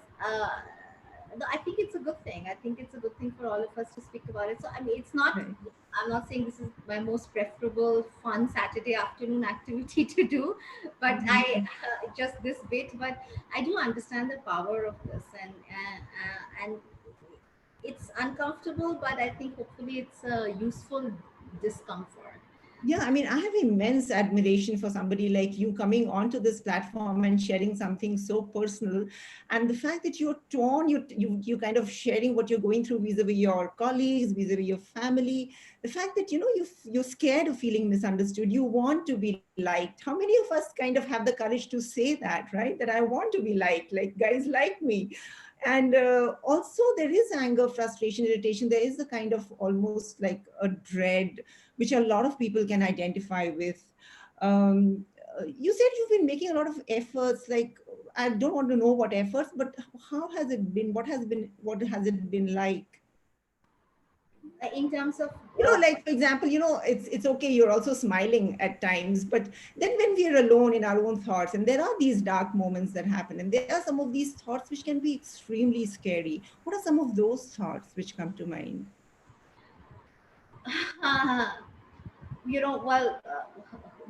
No, I think it's a good thing. I think it's a good thing for all of us to speak about it. So I mean, it's not. Right. I'm not saying this is my most preferable fun Saturday afternoon activity to do, but I Mhm. just this bit. But I do understand the power of this, and it's uncomfortable, but I think hopefully it's a useful discomfort. Yeah, I mean, I have immense admiration for somebody like you coming onto this platform and sharing something so personal. And the fact that you're torn, you kind of sharing what you're going through vis-a-vis your colleagues, vis-a-vis your family. The fact that you're scared of feeling misunderstood, you want to be liked. How many of us kind of have the courage to say that, right? That I want to be liked, like guys like me. And also there is anger, frustration, irritation. There is a kind of almost like a dread, which a lot of people can identify with. You said you've been making a lot of efforts. Like, I don't want to know what efforts, but how has it been? What has it been like? In terms of Like for example, it's okay. You're also smiling at times, but then when we are alone in our own thoughts, and there are these dark moments that happen, and there are some of these thoughts which can be extremely scary. What are some of those thoughts which come to mind? well,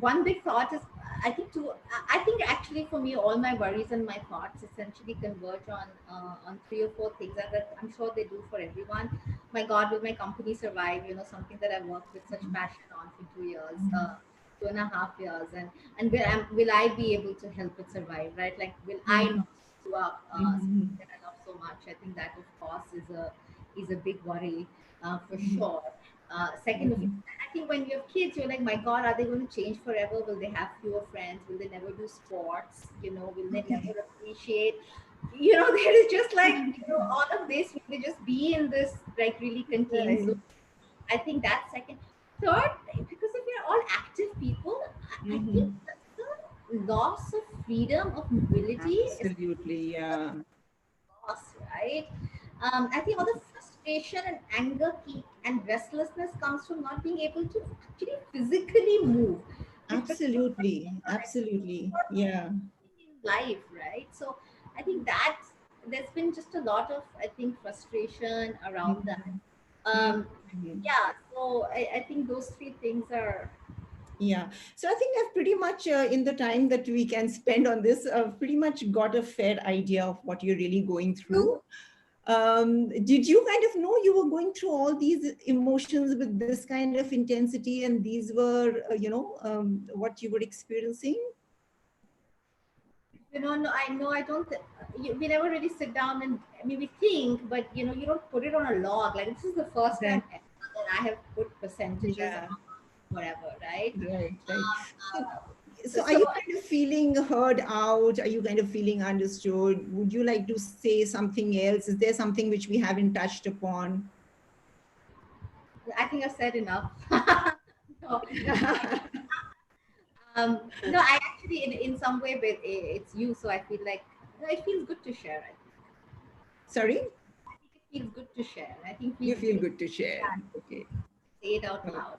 one big thought is I think two. I think actually for me, all my worries and my thoughts essentially converge on three or four things that I'm sure they do for everyone. My God, will my company survive? Something that I worked with such passion on for 2 years. 2.5 years, and will I be able to help it survive, right? Like, will I Mhm. not screw up something Mhm. that I love so much? I think that, of course, is a big worry, for Mhm. sure. Second of Mhm. I think when you have kids, you're like, my God, are they going to change forever? Will they have fewer friends? Will they never do sports? Will they never Okay. appreciate? There is just like, all of this. Will they just be in this like really contained Right. zone? I think that's second. Third, because if we're all active people, I think Mhm. the loss of freedom of mobility is Absolutely, yeah. loss, right? I think all the frustration and anger and restlessness comes from not being able to actually physically move, which becomes Absolutely, absolutely, yeah. in life, right? So I think that there's been just a lot of, I think, frustration around that. Mhm. Um, Mhm. yeah, so I think those three things are. Yeah. So I think I've pretty much, in the time that we can spend on this, pretty much got a fair idea of what you're really going through. Did you kind of know you were going through all these emotions with this kind of intensity, and these were, what you were experiencing? No, I know I don't. We never really sit down and maybe think, but you don't put it on a log. Like this is the first time Right. ever that I have put percentages Yeah. on whatever, right? Right. Right. So, so are So you kind of feeling heard out? Are you kind of feeling understood? Would you like to say something else? Is there something which we haven't touched upon? I think I've said enough. No, no, I actually in some way, but it's you, so I feel like it feels good to share. Sorry? I think it feels good to share. I think You we feel good to share. Okay. say it out Oh, loud.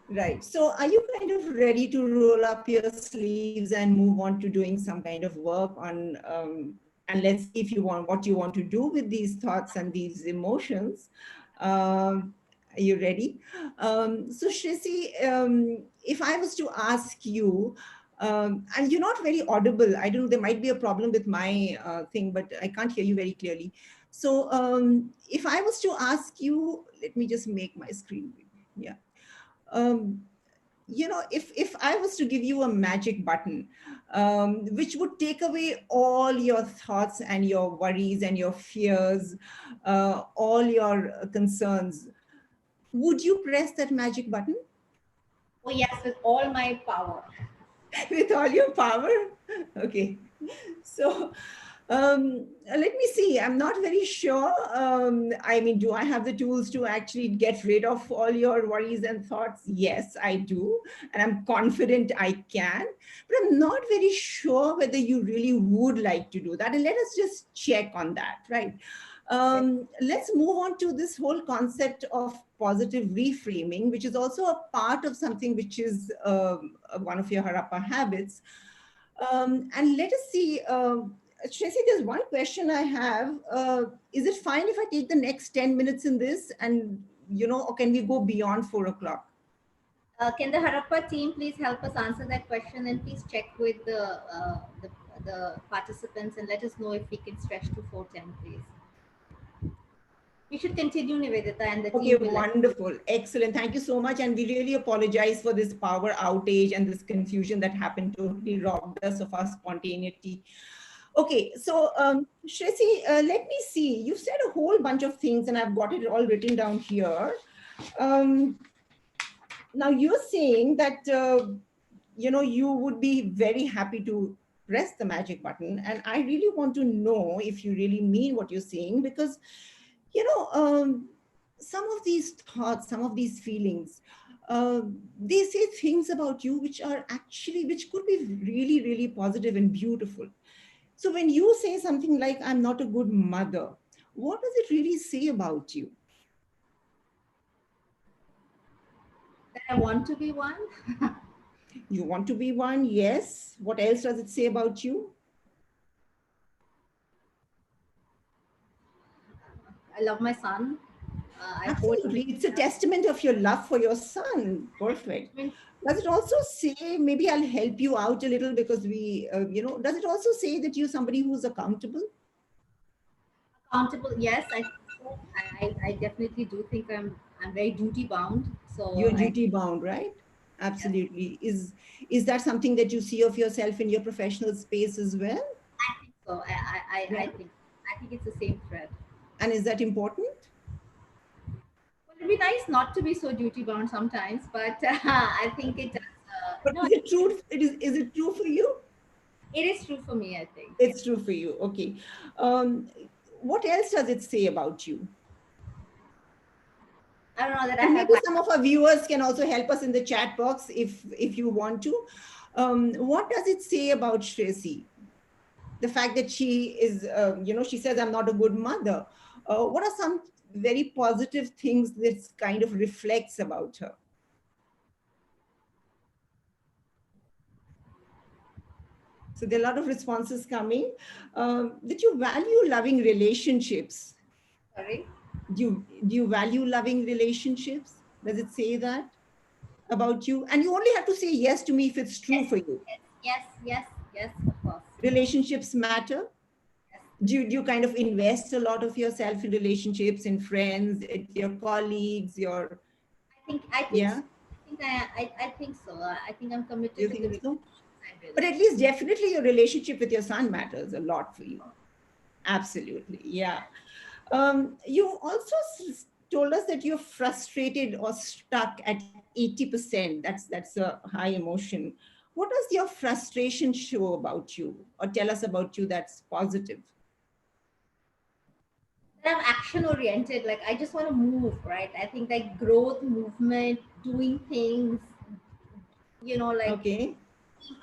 right. So are you kind of ready to roll up your sleeves and move on to doing some kind of work on, and let's see if you want what you want to do with these thoughts and these emotions. Are you ready? So Shrisi, if I was to ask you, and you're not very audible. I don't know, there might be a problem with my thing, but I can't hear you very clearly. So if I was to ask you, let me just make my screen big. Yeah. Um, if I was to give you a magic button, which would take away all your thoughts and your worries and your fears, all your concerns, would you press that magic button? Oh yes, with all my power. With all your power? Okay. So let me see. I'm not very sure. I mean, do I have the tools to actually get rid of all your worries and thoughts? Yes, I do. And I'm confident I can. But I'm not very sure whether you really would like to do that. And let us just check on that, right? Let's move on to this whole concept of positive reframing, which is also a part of something which is one of your Harappa habits. And let us see, Tracy, there's one question I have. Is it fine if I take the next 10 minutes in this and, or can we go beyond 4 o'clock? Can the Harappa team please help us answer that question and please check with the participants and let us know if we can stretch to 4:10, please. We should continue, Nivedita, and the Okay, team will let. wonderful. Excellent. Thank you so much. And we really apologize for this power outage and this confusion that happened, totally robbed us of our spontaneity. Okay, so Shresi, let me see. You've said a whole bunch of things and I've got it all written down here. Um, Now you're saying that, you would be very happy to press the magic button. And I really want to know if you really mean what you're saying, because, you know, um, some of these thoughts, some of these feelings, they say things about you which are actually, which could be really, really positive and beautiful. So when you say something like, I'm not a good mother, what does it really say about you? That I want to be one. You want to be one? Yes. What else does it say about you? I love my son. I hold him. Absolutely. It's a testament of your love for your son. Perfect. Does it also say, maybe I'll help you out a little because does it also say that you're somebody who's accountable? Accountable. Yes, I think so. I definitely do think I'm very duty bound. So You're I duty bound, right? yes, Absolutely. Is that something that you see of yourself in your professional space as well? I think so. Yeah. I think it's the same thread. And is that important? Well, it'd be nice not to be so duty bound sometimes, but I think it does. But No, is it true? Is it true for you? it is true for me. I think. Yeah. It's true for you. Okay. Um, what else does it say about you? I don't know that I And have maybe some of our viewers can also help us in the chat box if you want to. What does it say about Shresi? The fact that she is, she says, I'm not a good mother. What are some very positive things this kind of reflects about her? So there are a lot of responses coming. That you value loving relationships. Sorry. Do you value loving relationships? Does it say that about you? And you only have to say yes to me if it's true Yes, for you. yes, yes, yes, yes, of course. Relationships matter. Yes. Do you kind of invest a lot of yourself in relationships, in friends, your colleagues, your, I think yeah? so. I think so. I think I'm Do you committed to the think so? relationships I But build. at least definitely your relationship with your son matters a lot for you. Absolutely. Yeah. You also told us that you're frustrated or stuck at 80%. That's a high emotion. What does your frustration show about you or tell us about you that's positive? And I'm action oriented. Like I just want to move, right? I think like growth, movement, doing things, like Okay. being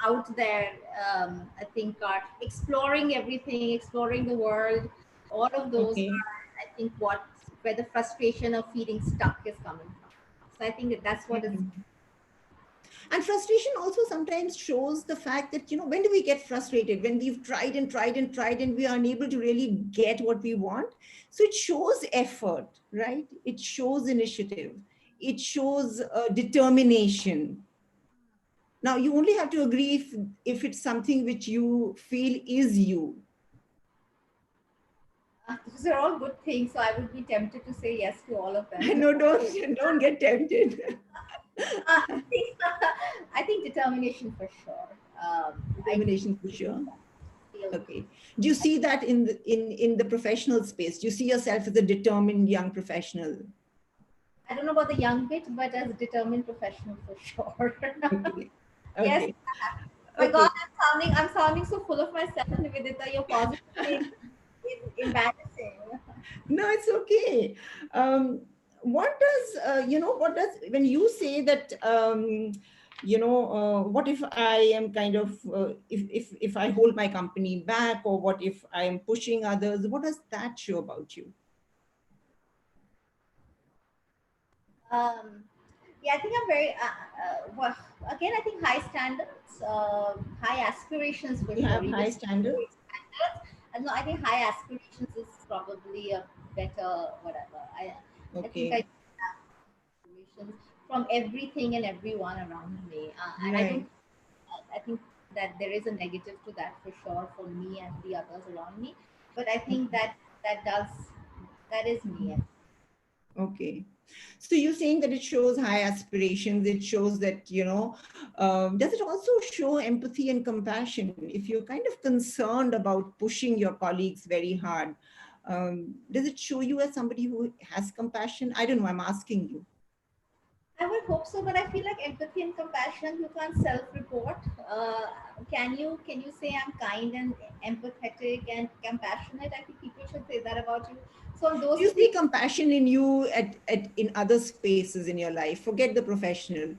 out there. I think are exploring everything, exploring the world. All of those Okay. are, I think, where the frustration of feeling stuck is coming from. So I think that's what is. Mhm. And frustration also sometimes shows the fact that, when do we get frustrated? When we've tried and tried and tried and we are unable to really get what we want. So it shows effort, right? It shows initiative. It shows determination. Now, you only have to agree if it's something which you feel is you. Those are all good things. So I would be tempted to say yes to all of them. No, don't get tempted. I think I think determination for sure. I Determination for sure. feel. Okay. Do you see that in the professional space? Do you see yourself as a determined young professional? I don't know about the young bit, but as a determined professional for sure. Okay. Yes. Okay. My God, Okay. I'm sounding so full of myself, Nivedita. Your positive thing is embarrassing. No, it's okay. What does what does when you say that what if I am kind of if I hold my company back, or what if I am pushing others? What does that show about you? Um, yeah, I think I'm very. Well, again, I think high standards, high aspirations for You sure. have Even high standards. standards. And no, I think high aspirations is probably a better whatever. I think I Okay. have aspirations from everything and everyone around me, and I don't. Right. I think that there is a negative to that for sure for me and the others around me. But I think that is me. Okay. So you're saying that it shows high aspirations. It shows that, does it also show empathy and compassion? If you're kind of concerned about pushing your colleagues very hard, does it show you as somebody who has compassion? I don't know. I'm asking you. I would hope so, but I feel like empathy and compassion you can't self-report. Can you say I'm kind and empathetic and compassionate? I think people should say that about you. So on Do those you three, see compassion in you in other spaces in your life? Forget the professional.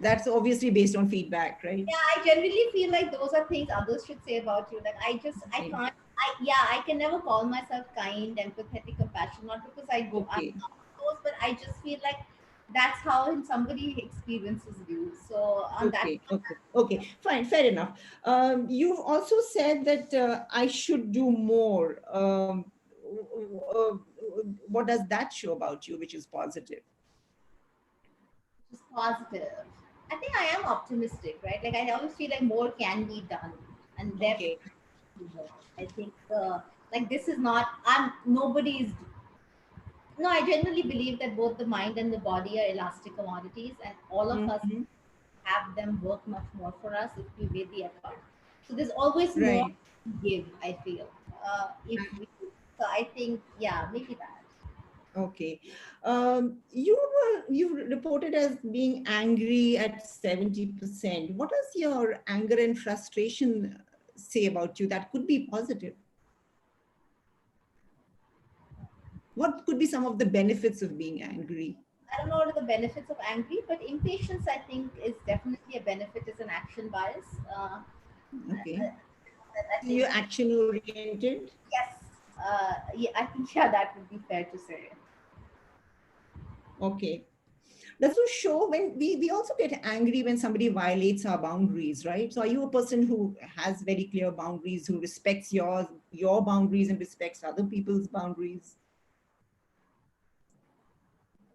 That's obviously based on feedback, right? yeah, I generally feel like those are things others should say about you. Like I Okay. can't, I can never call myself kind, empathetic, compassionate, not because I'm Okay. not those, but I just feel like that's how somebody experiences you. So on that, Okay, okay, okay, fine, fair enough. You've also said that I should do more. What does that show about you, which is positive? which is positive. I think I am optimistic, right? Like I always feel like more can be done, and therefore Okay, more. I think like this is not. I'm nobody's. No, I genuinely believe that both the mind and the body are elastic commodities, and all of us hmm, have them work much more for us if we weigh the effort. So there's always more right. to give. I feel if we. So I think yeah, maybe that. Okay. You reported as being angry at 70%. What does your anger and frustration say about you that could be positive? What could be some of the benefits of being angry? I don't know what are the benefits of angry, but impatience I think is definitely a benefit. Is an action bias. Okay. I So think you're action oriented. yes. Yeah, I think yeah, that would be fair to say. Okay. Does also show when we also get angry when somebody violates our boundaries, right? So are you a person who has very clear boundaries, who respects your boundaries and respects other people's boundaries?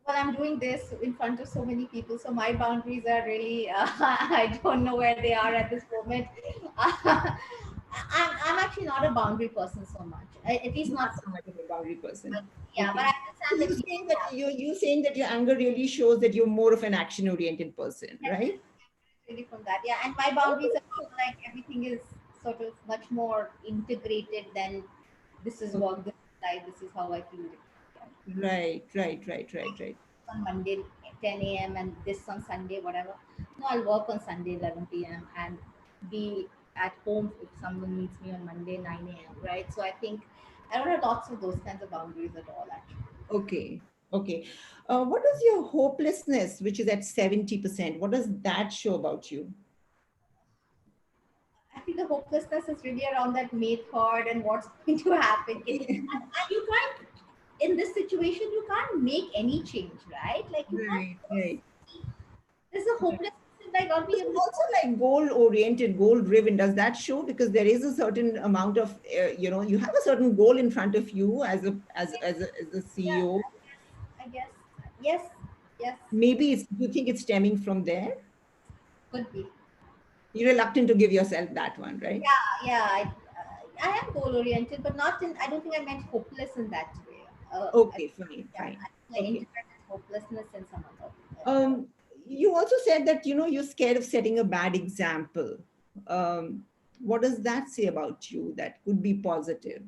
Well, I'm doing this in front of so many people, so my boundaries are really I don't know where they are at this moment. I'm actually not a boundary person so much, at least Not not. so much of a boundary person. But yeah, but Okay. I So understand you that people saying that you saying that your anger really shows that you're more of an action oriented person, right? really from that. Yeah, and my boundaries are more like everything is sort of much more integrated than this is Okay. work, this is life, this is how I feel it. Yeah. Right. On Monday 10 a.m. and this on Sunday, whatever. No, I'll work on Sunday 11 p.m. and be at home if someone meets me on Monday 9 a.m. Right? So I think I don't have lots of those kinds of boundaries at all. Actually, Okay. Okay. What is your hopelessness, which is at 70%? What does that show about you? I think the hopelessness is really around that May 3rd and what's going to happen. And you can't in this situation you can't make any change, right? Like you can't. Right, right. There's a hopelessness in like not Is being it able to. also like goal oriented, goal driven? Does that show? Because there is a certain amount of, you have a certain goal in front of you as a Yeah, CEO. I guess. Yes, yes, Maybe you think it's stemming from there. could be. You're reluctant to give yourself that one, right? Yeah. I am goal oriented, but not in. I don't think I meant hopeless in that way. Okay, fine, Yeah, fine. I Okay. interpreted hopelessness in some other. Um, you also said that you're scared of setting a bad example. What does that say about you that could be positive?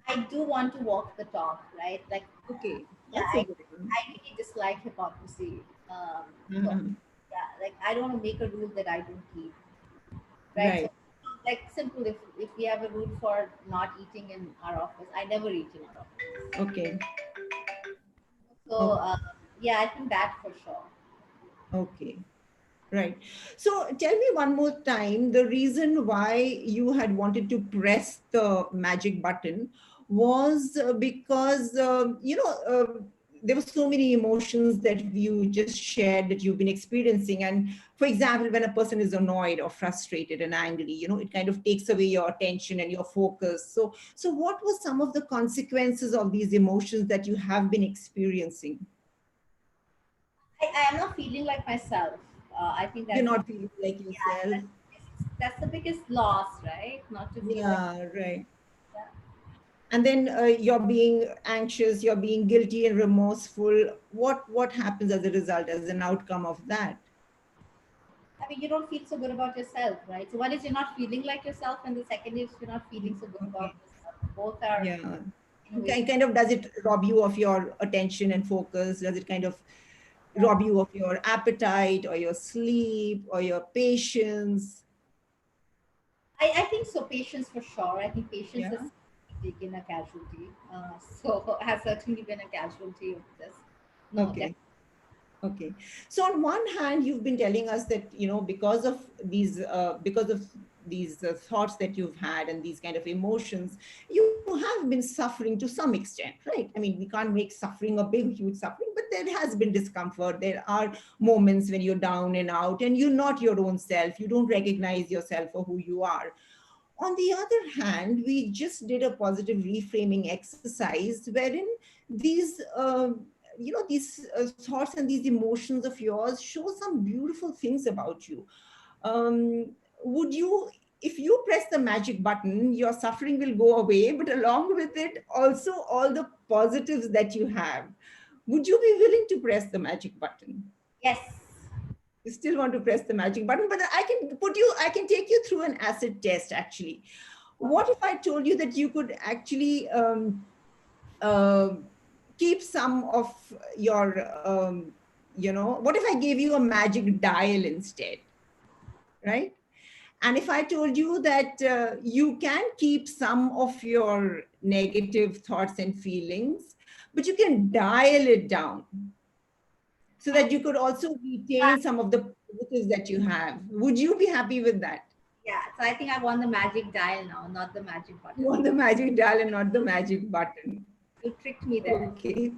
I do want to walk the talk, right? Like, Okay, yeah, that's a good one. I really dislike hypocrisy. So, Mhm. yeah, like I don't want to make a rule that I don't keep, right? So, Right. like simple. If we have a rule for not eating in our office, I never eat in our office. Okay. So, Okay. yeah, I think that for sure. Okay. Right. So tell me one more time the reason why you had wanted to press the magic button was because, there were so many emotions that you just shared that you've been experiencing. And for example, when a person is annoyed or frustrated and angry, it kind of takes away your attention and your focus. So what were some of the consequences of these emotions that you have been experiencing? I am not feeling like myself. I think You're that's the not feeling like yeah, yourself. that's the biggest loss, right? Not to feel like Yeah, right. yeah. And then you're being anxious, you're being guilty and remorseful. What happens as a result, as an outcome of that? I mean, you don't feel so good about yourself, right? So one is you're not feeling like yourself, and the second is you're not feeling so good about Okay. yourself. Both are Yeah. in a way. Kind of, does it rob you of your attention and focus? Does it kind of Yeah. rob you of your appetite or your sleep or your patience? I think so. Patience for sure. I think patience Yeah. has taken a casualty. So has certainly been a casualty of this. No, Okay. Okay. So on one hand, you've been telling us that, because of these thoughts that you've had and these kind of emotions, you have been suffering to some extent, right? I mean, we can't make suffering a big, huge suffering, but there has been discomfort. There are moments when you're down and out and you're not your own self. You don't recognize yourself for who you are. On the other hand, we just did a positive reframing exercise wherein these thoughts and these emotions of yours show some beautiful things about you. Would you, if you press the magic button, your suffering will go away, but along with it also all the positives that you have? Would you be willing to press the magic button? yes. You still want to press the magic button, but I can take you through an acid test actually. What if I told you that you could actually uh, keep some of your, what if I gave you a magic dial instead, right? And if I told you that you can keep some of your negative thoughts and feelings, but you can dial it down. so that you could also retain some of the positives that you have. Would you be happy with that? Yeah, so I think I want the magic dial now, not the magic You button. want the magic dial and not the magic button. You tricked me there. Okay,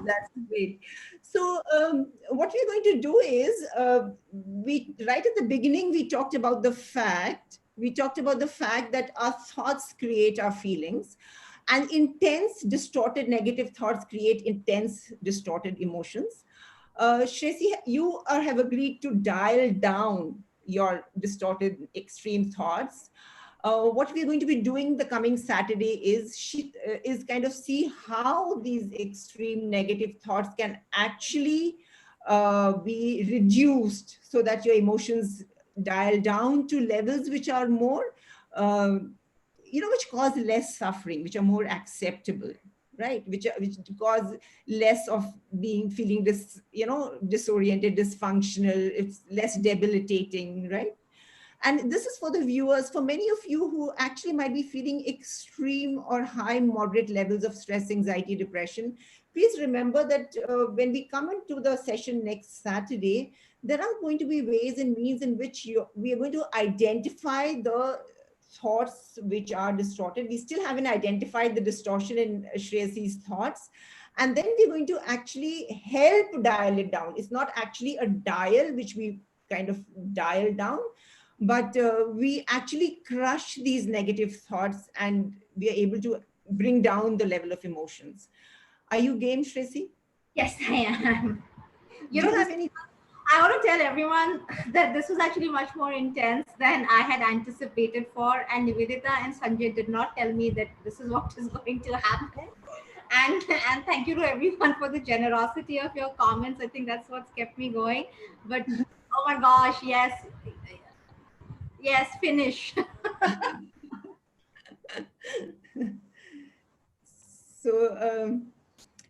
that's great. So, what we're going to do is, we right at the beginning we talked about the fact that our thoughts create our feelings, and intense, distorted, negative thoughts create intense, distorted emotions. Shresi, you have agreed to dial down your distorted, extreme thoughts. What we're going to be doing the coming Saturday is kind of see how these extreme negative thoughts can actually be reduced so that your emotions dial down to levels which are more, uh, which cause less suffering, which are more acceptable, right? Which cause less of being feeling disoriented, dysfunctional. It's less debilitating, right? And this is for the viewers, for many of you who actually might be feeling extreme or high moderate levels of stress, anxiety, depression. Please remember that when we come into the session next Saturday, there are going to be ways and means in which we are going to identify the thoughts which are distorted. We still haven't identified the distortion in Shreyasi's thoughts. And then we're going to actually help dial it down. It's not actually a dial which we kind of dial down, but we actually crush these negative thoughts and we are able to bring down the level of emotions. Are you game, Shresi? Yes, I am. You Do know, you this have any? I want to tell everyone that this was actually much more intense than I had anticipated for. And Nivedita and Sanjay did not tell me that this is what is going to happen. And thank you to everyone for the generosity of your comments. I think that's what's kept me going. But oh my gosh, yes, yes, finish. So,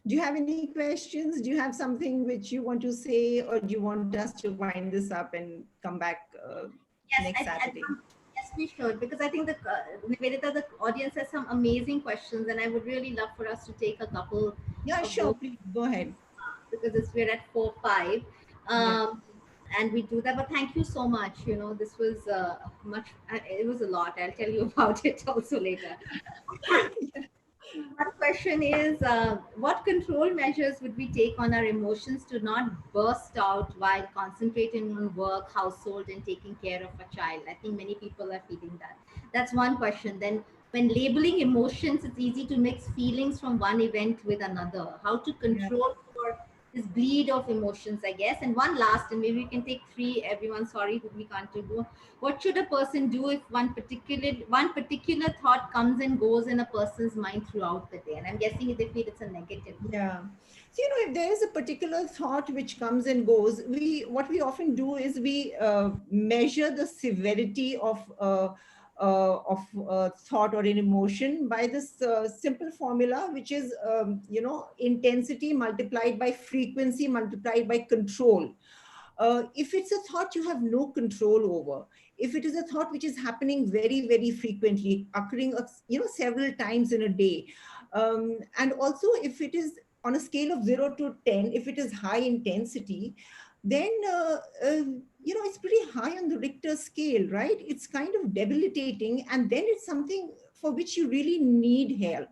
do you have any questions? Do you have something which you want to say, or do you want us to wind this up and come back Yes, next Saturday? yes, we should, because I think the Nivedita, the audience has some amazing questions, and I would really love for us to take a couple Yeah, of sure. those, Please go ahead. because we're at 4-5, Yeah. um, and we do that. But thank you so much. You know, this was much. It was a lot. I'll tell you about it also later. One question is, what control measures would we take on our emotions to not burst out while concentrating on work, household, and taking care of a child? I think many people are feeling that. That's one question. Then, when labeling emotions, it's easy to mix feelings from one event with another. How to Yeah. control for this bleed of emotions, I guess. And one last, and maybe we can take three. Everyone, sorry, we can't do. What should a person do if one particular thought comes and goes in a person's mind throughout the day? And I'm guessing they feel it's a negative. Yeah. So, if there is a particular thought which comes and goes, what we often do is we measure the severity of thought or an emotion by this simple formula, which is intensity multiplied by frequency multiplied by control. If it's a thought you have no control over, if it is a thought which is happening very, very frequently, occurring several times in a day, and also if it is on a scale of 0 to 10, if it is high intensity, then it's pretty high on the Richter scale, right? It's kind of debilitating, and then it's something for which you really need help.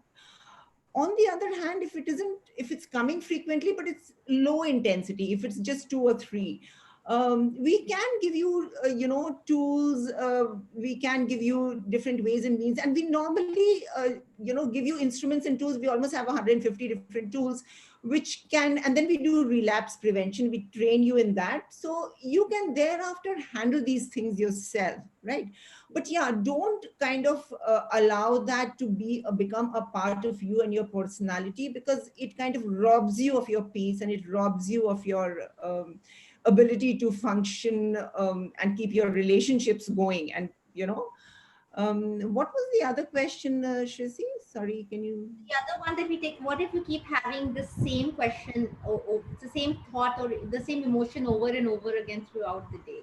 On the other hand, if it's coming frequently but it's low intensity, if it's just 2 or 3, we can give you tools, we can give you different ways and means, and we normally give you instruments and tools. We almost have 150 different tools which can, and then we do relapse prevention, we train you in that, so you can thereafter handle these things yourself, right? But yeah, don't kind of allow that to become a part of you and your personality, because it kind of robs you of your peace, and it robs you of your ability to function, and keep your relationships going. And what was the other question, Shrisi? Sorry, can you? The other one that we take, what if you keep having the same question, or the same thought or the same emotion over and over again throughout the day?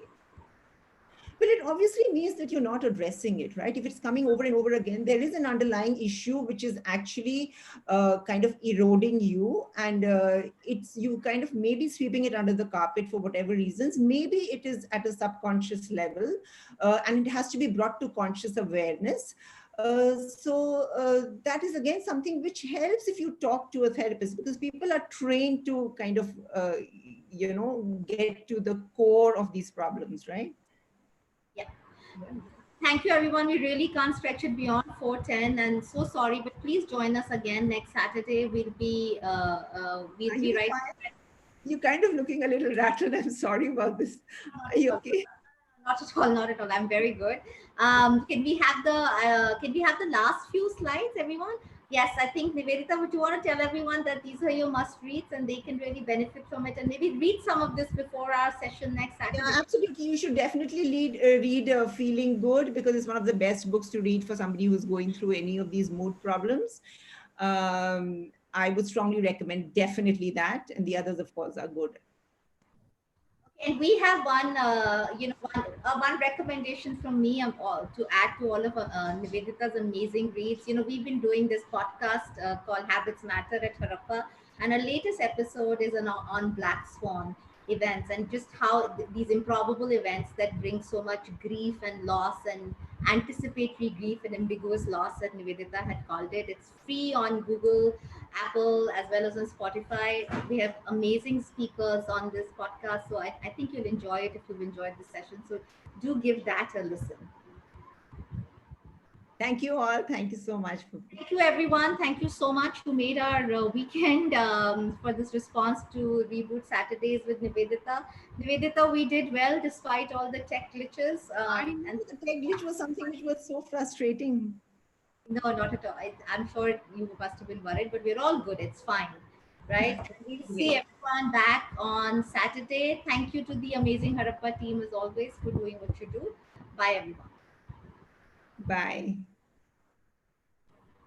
Well, it obviously means that you're not addressing it, right? If it's coming over and over again, there is an underlying issue which is actually kind of eroding you, and it's you kind of maybe sweeping it under the carpet for whatever reasons. Maybe it is at a subconscious level, and it has to be brought to conscious awareness. So that is again something which helps if you talk to a therapist, because people are trained to kind of get to the core of these problems, right? Yeah. Yeah. Thank you, everyone. We really can't stretch it beyond 4:10, and so sorry, but please join us again next Saturday. We'll Are be you right. fine? You're kind of looking a little rattled. I'm sorry about this. Are you okay? Not at all, not at all. I'm very good. Can we have the last few slides, everyone? Yes, I think Nivedita, would you want to tell everyone that these are your must reads and they can really benefit from it, and maybe read some of this before our session next Yeah, Saturday? absolutely. You should definitely read Feeling Good, because it's one of the best books to read for somebody who's going through any of these mood problems. I would strongly recommend definitely that. And the others, of course, are good. And we have one recommendation from me all, to add to all of Nivedita's amazing reads. We've been doing this podcast called Habits Matter at Harappa, and our latest episode is on Black Swan events, and just how these improbable events that bring so much grief and loss and anticipatory grief and ambiguous loss, that Nivedita had called it. It's free on Google, Apple, as well as on Spotify. We have amazing speakers on this podcast. So I think you'll enjoy it if you've enjoyed the session. So do give that a listen. Thank you all. Thank you so much for. Thank you, everyone. Thank you so much who made our weekend for this response to Reboot Saturdays with Nivedita. Nivedita, we did well despite all the tech glitches. I know And the tech glitch was something which was so frustrating. no, not at all. I'm sure you must have been worried, but we're all good. It's fine, right? We'll see Great. everyone back on Saturday. Thank you to the amazing Harappa team as always for doing what you do. Bye, everyone. Bye.